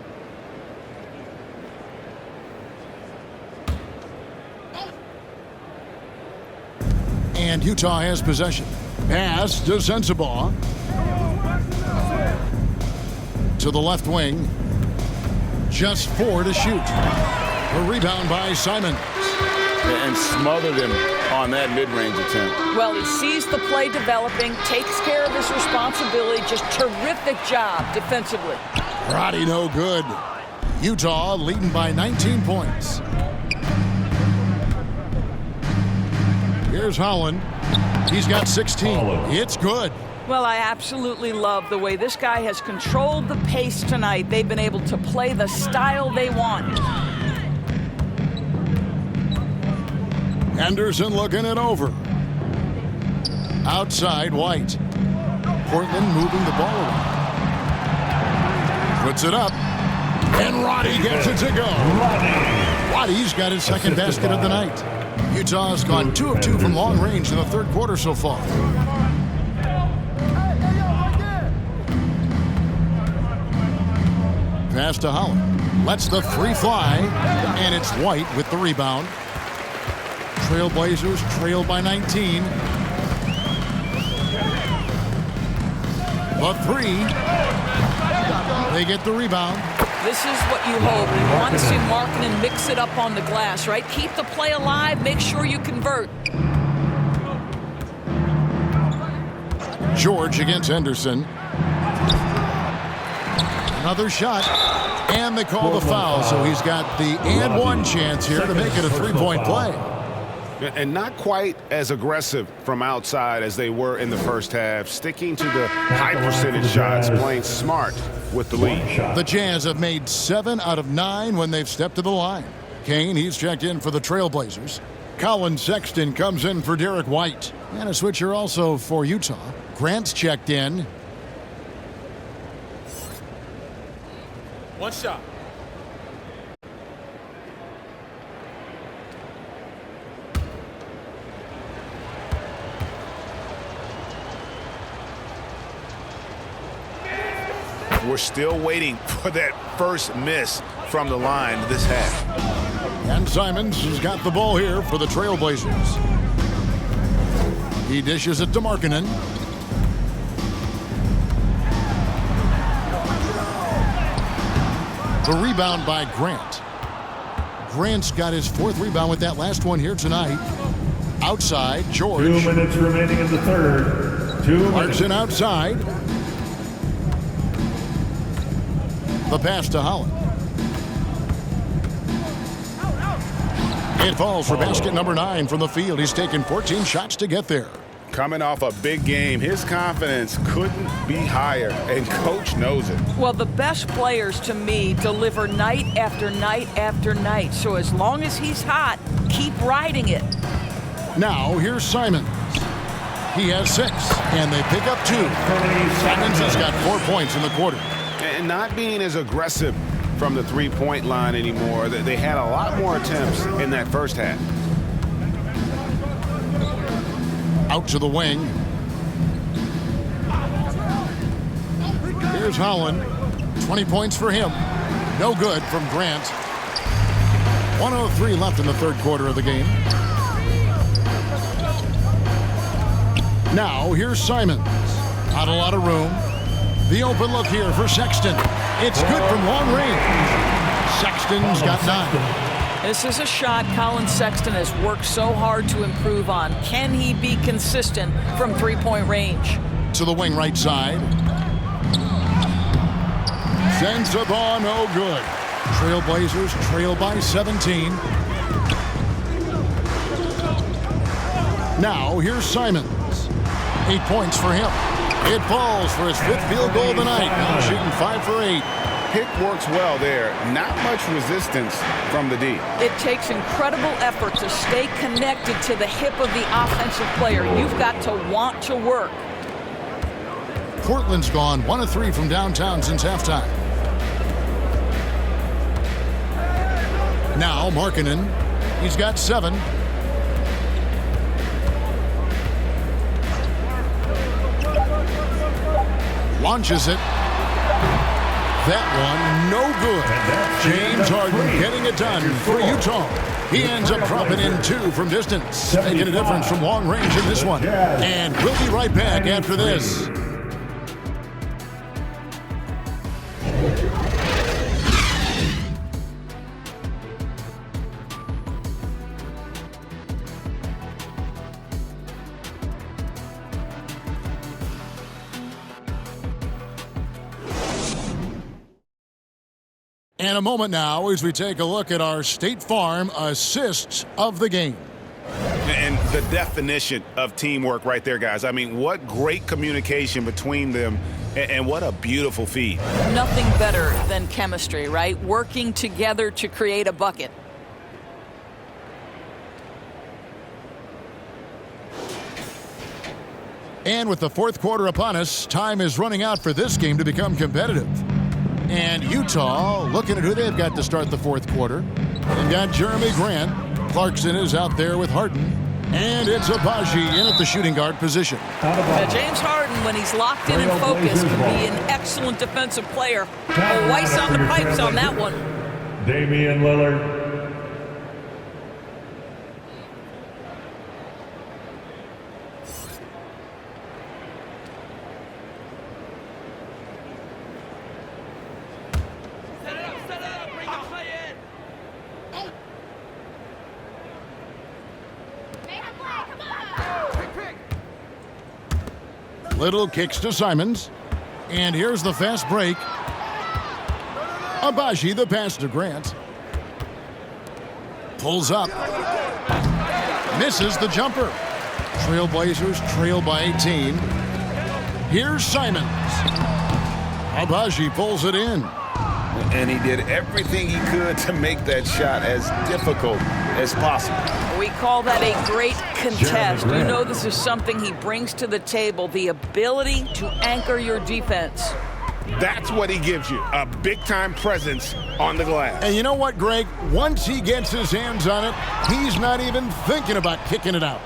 And Utah has possession. Pass to Sensabaugh. To the left wing. Just 4 to shoot. A rebound by Simon. And smothered him on that mid-range attempt. Well, he sees the play developing, takes care of his responsibility. Just terrific job defensively. Roddy no good. Utah leading by 19 points. Here's Holland. He's got 16. It's good. Well, I absolutely love the way this guy has controlled the pace tonight. They've been able to play the style they want. Henderson looking it over. Outside, White. Portland moving the ball around. Puts it up. And Roddy gets it to go. Roddy's got his second basket of the night. Utah's gone 2 of 2 from long range in the third quarter so far. Pass to Holland. Lets the three fly. And it's White with the rebound. Trailblazers trail by 19. The three. They get the rebound. This is what you hope. You want to see Markkanen mix it up on the glass, right? Keep the play alive. Make sure you convert. George against Henderson. Another shot. And they call the foul, so he's got the and one chance here to make it a three-point play. And not quite as aggressive from outside as they were in the first half, sticking to the high percentage shots, playing smart with the lead. The Jazz have made 7 out of 9 when they've stepped to the line. Kane, he's checked in for the Trailblazers. Colin Sexton comes in for Derek White. And a switcher also for Utah. Grant's checked in. One shot. We're still waiting for that first miss from the line this half. And Simons has got the ball here for the Trailblazers. He dishes it to Markkanen. The rebound by Grant. Grant's got his 4th rebound with that last one here tonight. Outside, George. 2 minutes remaining in the third. Clarkson outside. The pass to Holland. It falls for basket number 9 from the field. He's taken 14 shots to get there. Coming off a big game, his confidence couldn't be higher, and coach knows it. Well, the best players to me deliver night after night after night. So as long as he's hot, keep riding it. Now here's Simons. He has 6, and they pick up 2. Simons has got 4 points in the quarter. And not being as aggressive from the three-point line anymore. They had a lot more attempts in that first half. Out to the wing. Here's Holland. 20 points for him. No good from Grant. 1:03 left in the third quarter of the game. Now here's Simons. Not a lot of room. The open look here for Sexton. It's good from long range. Sexton's got 9. This is a shot Colin Sexton has worked so hard to improve on. Can he be consistent from three-point range? To the wing right side. Sensabaugh, no good. Trailblazers trail by 17. Now here's Simons. 8 points for him. It falls for his 5th field goal of the night. Now shooting 5 for 8. Pick works well there. Not much resistance from the D. It takes incredible effort to stay connected to the hip of the offensive player. You've got to want to work. Portland's gone 1 of 3 from downtown since halftime. Now Markkanen. He's got 7. Launches it. That one, no good. James Harden getting it done for Utah. He ends up dropping in 2 from distance, making a difference from long range in this one. And we'll be right back after this. And a moment now as we take a look at our State Farm assists of the game. And the definition of teamwork right there, guys. I mean, what great communication between them, and what a beautiful feed. Nothing better than chemistry, right? Working together to create a bucket. And with the 4th quarter upon us, time is running out for this game to become competitive. And Utah looking at who they've got to start the 4th quarter. They've got Jeremy Grant. Clarkson is out there with Harden. And it's Agbaji in at the shooting guard position. Now, James Harden, when he's locked in and focused, can be an excellent defensive player. Oh, Weiss on the pipes on that one. Damian Lillard. Little kicks to Simons. And here's the fast break. Agbaji, the pass to Grant. Pulls up. Misses the jumper. Trailblazers trail by 18. Here's Simons. Agbaji pulls it in. And he did everything he could to make that shot as difficult as possible. We call that a great contest. You know this is something he brings to the table, the ability to anchor your defense. That's what he gives you, a big-time presence on the glass. And you know what, Greg? Once he gets his hands on it, he's not even thinking about kicking it out.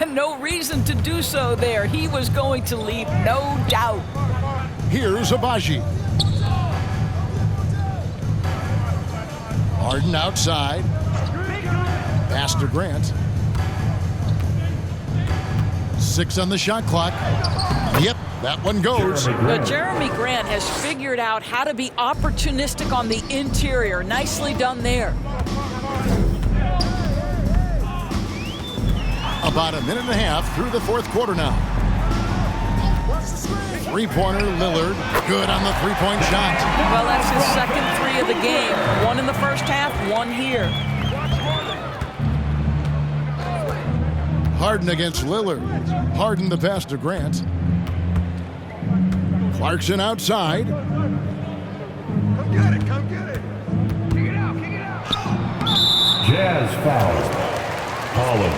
No reason to do so there. He was going to leave, no doubt. Here's Agbaji. Harden outside. Pass to Grant. 6 on the shot clock. Yep, that one goes. But Jeremy Grant has figured out how to be opportunistic on the interior. Nicely done there. About a minute and a half through the 4th quarter now. 3-pointer, Lillard. Good on the 3-point shot. Well, that's his 2nd 3 of the game. 1 in the first half, 1 here. Harden against Lillard. Harden the pass to Grant. Clarkson outside. Come get it, come get it. Kick it out, kick it out. Jazz foul. Holland.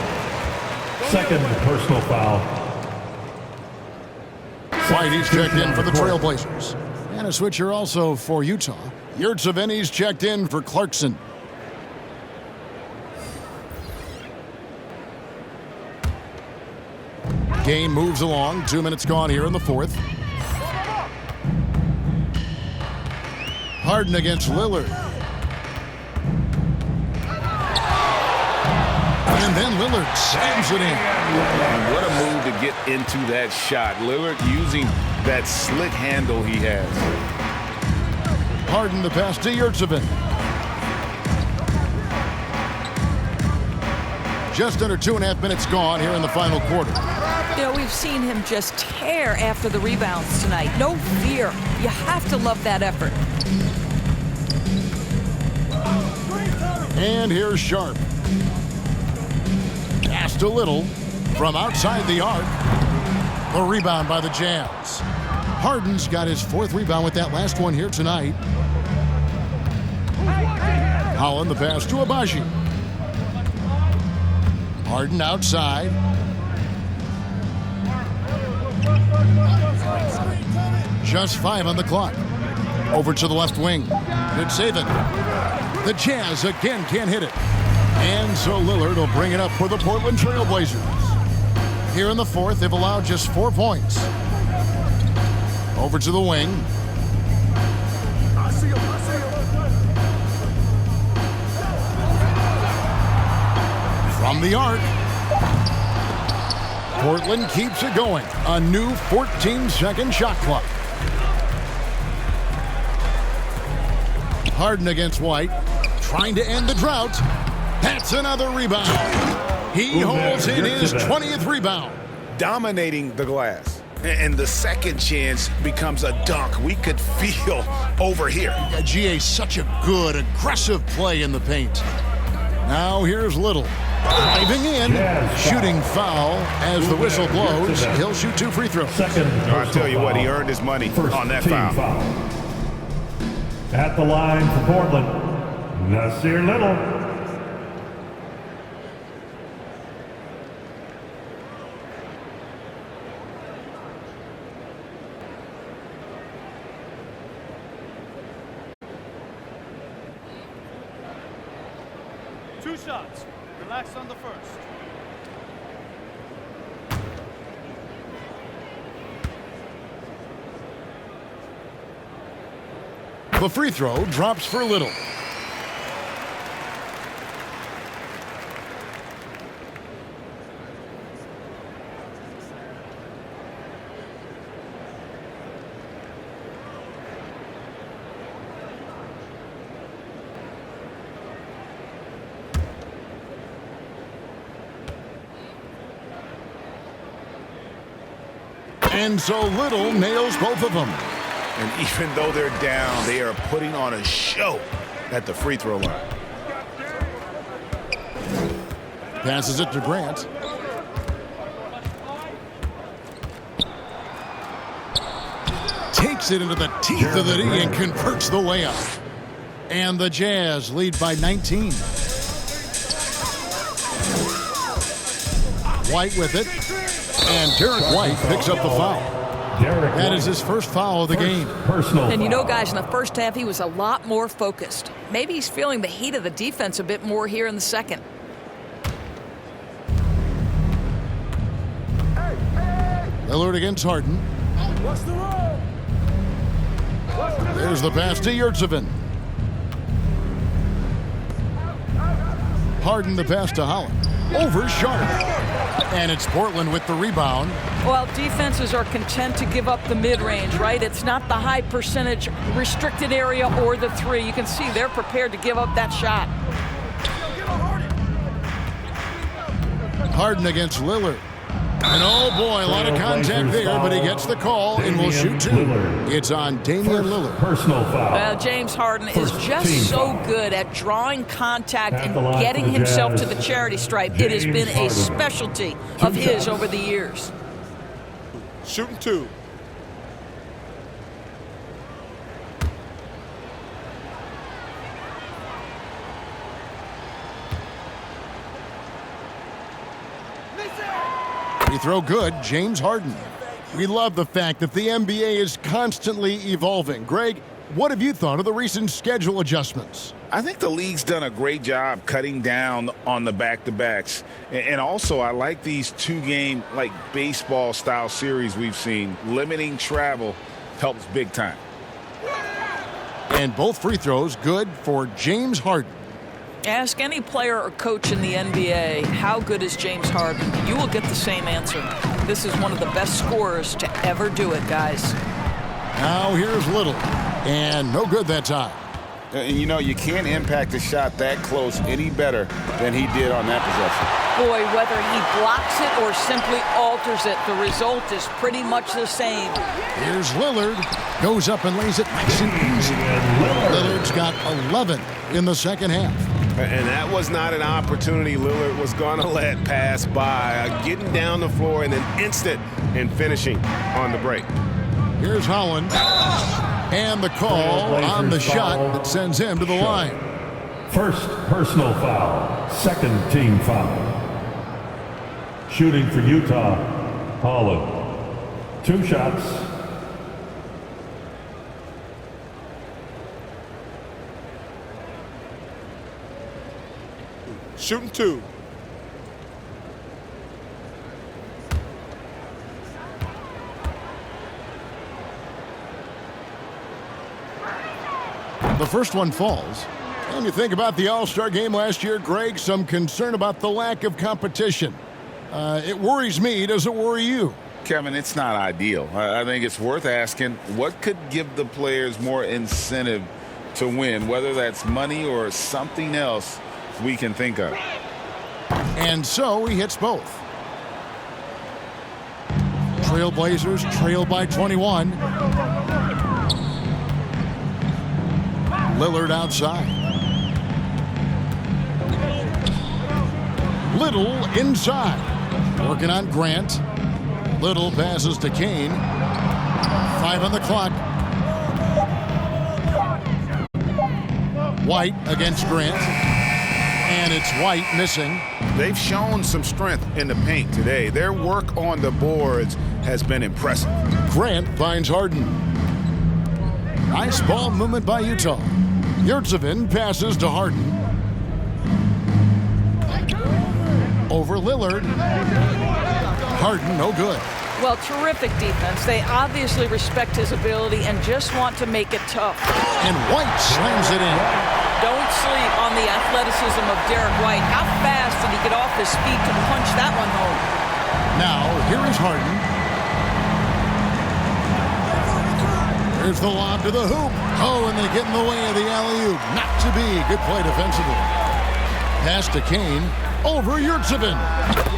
2nd personal foul. Whitey's checked in for the Trailblazers. And a switcher also for Utah. Yurtseven's checked in for Clarkson. Game moves along. 2 minutes gone here in the 4th. Harden against Lillard. And then Lillard slams it in. What a move to get into that shot. Lillard using that slick handle he has. Harden the pass to Yurtseven. Just under 2.5 minutes gone here in the final quarter. You know, we've seen him just tear after the rebounds tonight. No fear. You have to love that effort. And here's Sharp. Pass to Little from outside the arc. The rebound by the Jazz. Harden's got his 4th rebound with that last one here tonight. Holland the pass to Agbaji. Harden outside. Just 5 on the clock. Over to the left wing. Good saving. The Jazz again can't hit it. And so Lillard will bring it up for the Portland Trail Blazers. Here in the 4th, they've allowed just 4 points. Over to the wing. From the arc. Portland keeps it going. A new 14-second shot clock. Harden against White. Trying to end the drought. That's another rebound. He holds in his 20th rebound. Dominating the glass. And the second chance becomes a dunk. We could feel over here. GA, such a good, aggressive play in the paint. Now here's Little. Diving in, shooting foul as the whistle blows. He'll shoot 2 free throws. I'll tell you what, he earned his money on that foul. At the line for Portland, Nasir Little. Two shots. Relax on the first. The free throw drops for Little. And so Little nails both of them. And even though they're down, they are putting on a show at the free throw line. Passes it to Grant. Takes it into the teeth of the D and converts the layup. And the Jazz lead by 19. White with it. And Derek White picks up the foul. That is his first foul of the game. And you know, guys, in the first half, he was a lot more focused. Maybe he's feeling the heat of the defense a bit more here in the second. Lillard against Harden. There's the pass to Yurtseven. Harden the pass to Holland. Over Sharp. And it's Portland with the rebound. Well, defenses are content to give up the mid-range, right? It's not the high percentage restricted area or the 3. You can see they're prepared to give up that shot. Harden against Lillard. And oh boy, a lot of contact there, but he gets the call and will shoot 2. It's on Damian Lillard. Personal foul. Well, James Harden is just so good at drawing contact and getting himself to the charity stripe. It has been a specialty of his over the years. Shooting 2. Free throw good, James Harden. We love the fact that the NBA is constantly evolving. Greg, what have you thought of the recent schedule adjustments? I think the league's done a great job cutting down on the back-to-backs. And also, I like these 2-game, like baseball-style series we've seen. Limiting travel helps big time. And both free throws good for James Harden. Ask any player or coach in the NBA, how good is James Harden? You will get the same answer. This is one of the best scorers to ever do it, guys. Now here's Little. And no good that time. And you know, you can't impact a shot that close any better than he did on that possession. Boy, whether he blocks it or simply alters it, the result is pretty much the same. Here's Lillard. Goes up and lays it nice and easy. Lillard's got 11 in the second half. And that was not an opportunity Lillard was going to let pass by. Getting down the floor in an instant and finishing on the break. Here's Holland. And the call on the shot that sends him to the line. First personal foul, second team foul. Shooting for Utah, Holland. 2 shots. Shooting 2. The first one falls. And you think about the All-Star game last year, Greg, some concern about the lack of competition. It worries me. Does it worry you? Kevin, it's not ideal. I think it's worth asking what could give the players more incentive to win, whether that's money or something else we can think of. And so he hits both. Trailblazers trail by 21. Lillard outside. Little inside. Working on Grant. Little passes to Kane. 5 on the clock. White against Grant. And it's White missing. They've shown some strength in the paint today. Their work on the boards has been impressive. Grant finds Harden. Nice ball movement by Utah. Yurtseven passes to Harden. Over Lillard. Harden, no good. Well, terrific defense. They obviously respect his ability and just want to make it tough. And White slams it in. Don't sleep on the athleticism of Derek White. How fast did he get off his feet to punch that one home? Now, here is Harden. Here's the lob to the hoop. Oh, and they get in the way of the alley-oop. Not to be. Good play defensively. Pass to Kane. Over Yurtseven.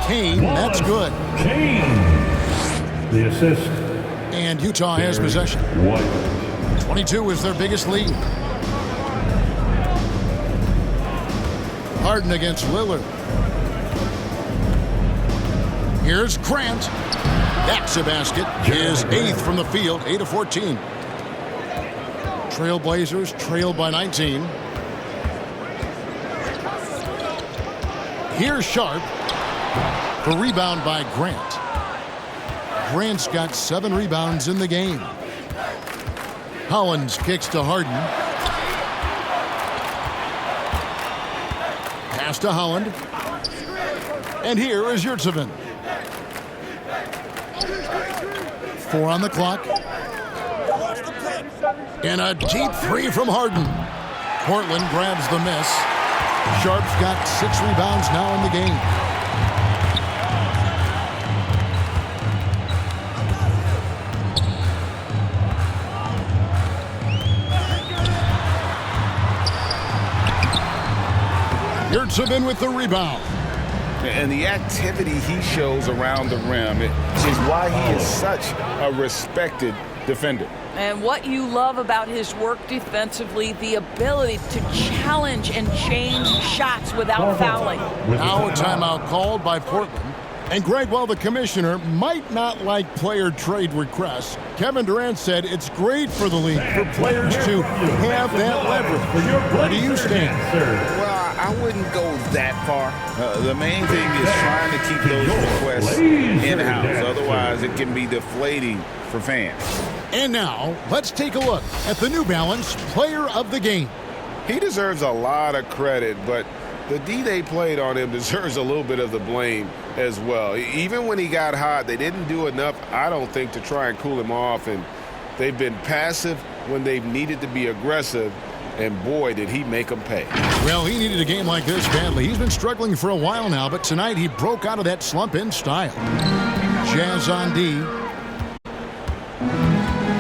Kane, that's good. Kane. The assist. And Utah has possession. White. 22 is their biggest lead. Harden against Lillard. Here's Grant. That's a basket. His 8th from the field, 8 of 14. Trailblazers trail by 19. Here's Sharp. The rebound by Grant. Grant's got 7 rebounds in the game. Hollins kicks to Harden. Pass to Holland. And here is Yurtseven. 4 on the clock. And a deep 3 from Harden. Portland grabs the miss. Sharp's got 6 rebounds now in the game. Yurtseven with the rebound. And the activity he shows around the rim is why he is such a respected defender. And what you love about his work defensively, the ability to challenge and change shots without fouling. Now a timeout called by Portland. And Greg, while the commissioner might not like player trade requests, Kevin Durant said it's great for the league for players to have that leverage. Where do you stand? Well, I wouldn't go that far. The main thing is trying to keep those requests in-house. Otherwise, it can be deflating for fans. And now, let's take a look at the New Balance Player of the Game. He deserves a lot of credit, but the D they played on him deserves a little bit of the blame as well. Even when he got hot, they didn't do enough, I don't think, to try and cool him off. And they've been passive when they've needed to be aggressive. And boy, did he make them pay. Well, he needed a game like this badly. He's been struggling for a while now, but tonight he broke out of that slump in style. Jazz on D.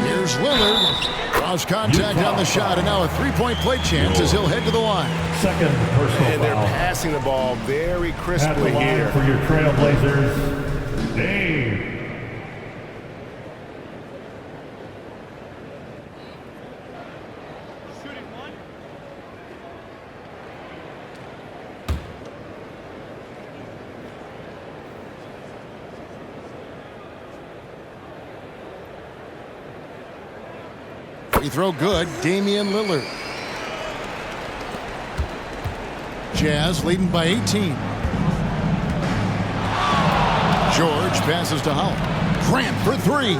Here's Lillard. Draws contact on the shot, and now a three-point play chance as he'll head to the line. Second personal And they're foul. passing the ball very At the crisply line here. for your Trailblazers, Dave. Free throw good. Damian Lillard. Jazz leading by 18. George passes to Holland. Grant for three.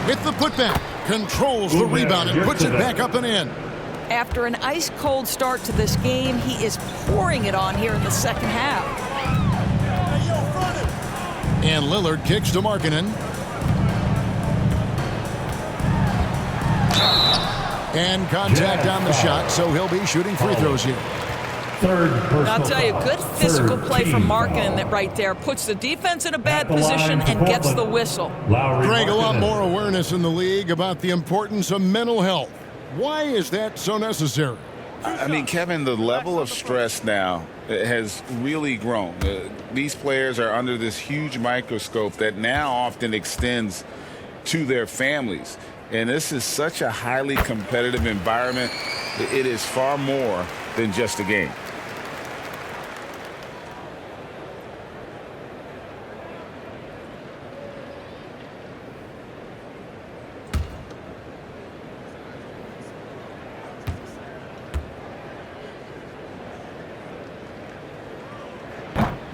With the putback. Controls the rebound and puts it back up and in. After an ice-cold start to this game, he is pouring it on here in the second half. And Lillard kicks to Markkanen. And contact on the shot, so he'll be shooting free throws here. I'll tell you, good physical play from Markkanen that right there puts the defense in a bad position and gets the whistle. Greg, a lot more awareness in the league about the importance of mental health. Why is that so necessary? I mean, Kevin, the level of stress now has really grown. These players are under this huge microscope that now often extends to their families. And this is such a highly competitive environment. It is far more than just a game.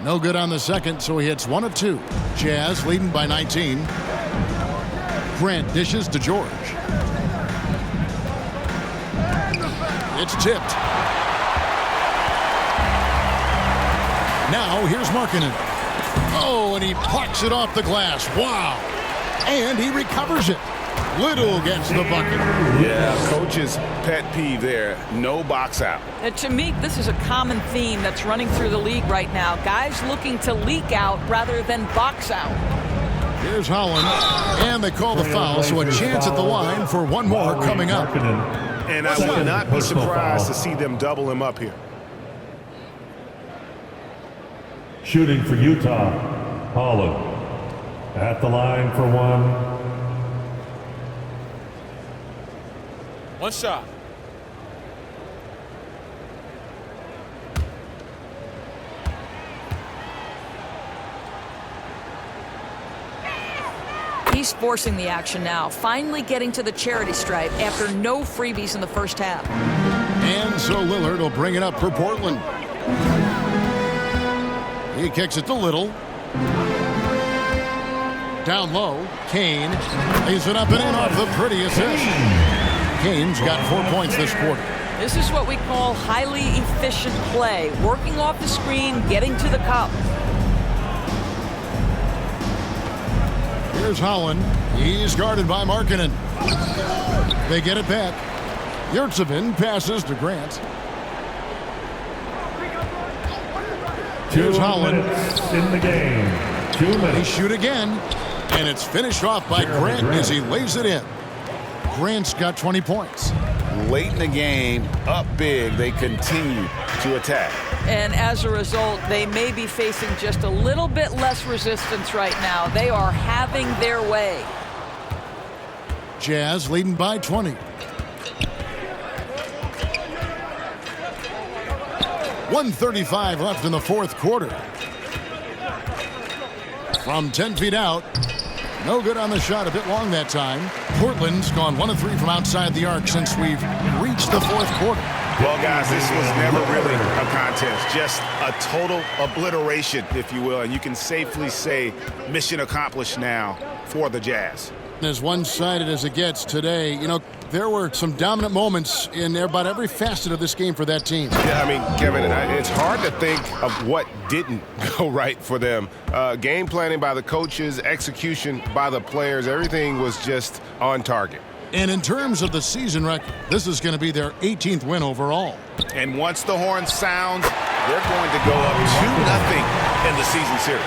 No good on the second, so he hits 1 of 2. Jazz leading by 19. Grant dishes to George. It's tipped. Now here's Markkanen. Oh, and he plucks it off the glass. Wow. And he recovers it. Little gets the bucket. Yeah, coach's pet peeve there. No box out. To me, this is a common theme that's running through the league right now. Guys looking to leak out rather than box out. Here's Holland, and they call the foul, so a chance at the line for one more coming up. And I would not be surprised to see them double him up here. Shooting for Utah, Holland. At the line for one. One shot. He's forcing the action now, finally getting to the charity stripe after no freebies in the first half. And so Lillard will bring it up for Portland. He kicks it to Little. Down low, Kane lays it up and in off the pretty assist. Kane's got 4 points this quarter. This is what we call highly efficient play, working off the screen, getting to the cup. Here's Holland. He's guarded by Markkanen. They get it back. Yurtsevin passes to Grant. Here's Holland. In the game. 2 minutes. They shoot again, and it's finished off by Grant as he lays it in. Grant's got 20 points. Late in the game, up big, they continue to attack. And as a result, they may be facing just a little bit less resistance right now. They are having their way. Jazz leading by 20. 1:35 left in the fourth quarter. From 10 feet out. No good on the shot, a bit long that time. Portland's gone 1 of 3 from outside the arc since we've reached the fourth quarter. Well, guys, this was never really a contest, just a total obliteration, if you will. And you can safely say mission accomplished now for the Jazz. As one-sided as it gets today, you know, there were some dominant moments in about every facet of this game for that team. Yeah, I mean, Kevin, it's hard to think of what didn't go right for them. Game planning by the coaches, execution by the players, everything was just on target. And in terms of the season record, this is going to be their 18th win overall. And once the horn sounds, they're going to go up 2-0 in the season series.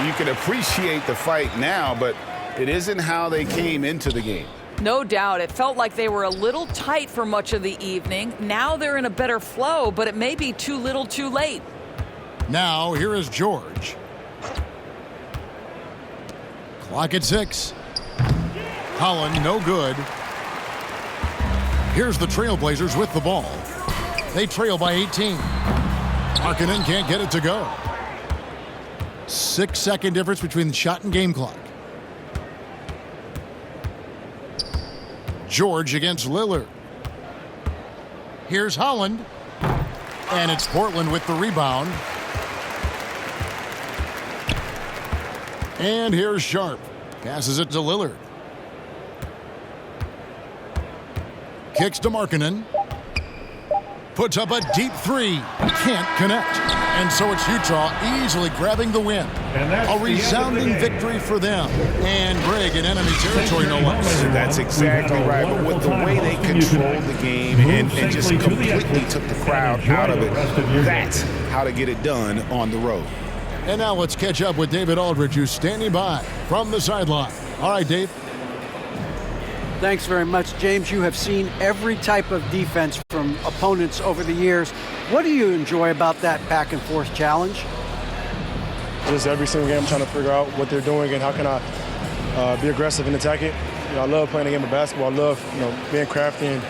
You can appreciate the fight now, but it isn't how they came into the game. No doubt. It felt like they were a little tight for much of the evening. Now they're in a better flow, but it may be too little too late. Now, here is George. Clock at 6. Holland, no good. Here's the Trailblazers with the ball. They trail by 18. Markkanen can't get it to go. 6-second difference between the shot and game clock. George against Lillard. Here's Holland. And it's Portland with the rebound. And here's Sharp. Passes it to Lillard. Kicks to Markkanen. Puts up a deep three. Can't connect. And so it's Utah easily grabbing the win. A resounding victory for them. And Greg in enemy territory, no less. That's exactly right. But with the way they controlled the game and just completely took the crowd out of it, that's how to get it done on the road. And now let's catch up with David Aldridge, who's standing by from the sideline. All right, Dave. Thanks very much, James. You have seen every type of defense from opponents over the years. What do you enjoy about that back-and-forth challenge? Just every single game I'm trying to figure out what they're doing and how can I be aggressive and attack it. You know, I love playing the game of basketball. I love, being crafty and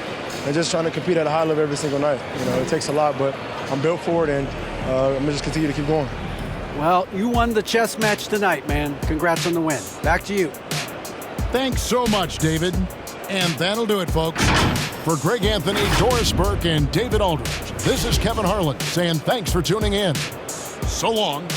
just trying to compete at a high level every single night. It takes a lot, but I'm built for it, and I'm going to just continue to keep going. Well, you won the chess match tonight, man. Congrats on the win. Back to you. Thanks so much, David. And that'll do it, folks. For Greg Anthony, Doris Burke, and David Aldridge, this is Kevin Harlan saying thanks for tuning in. So long.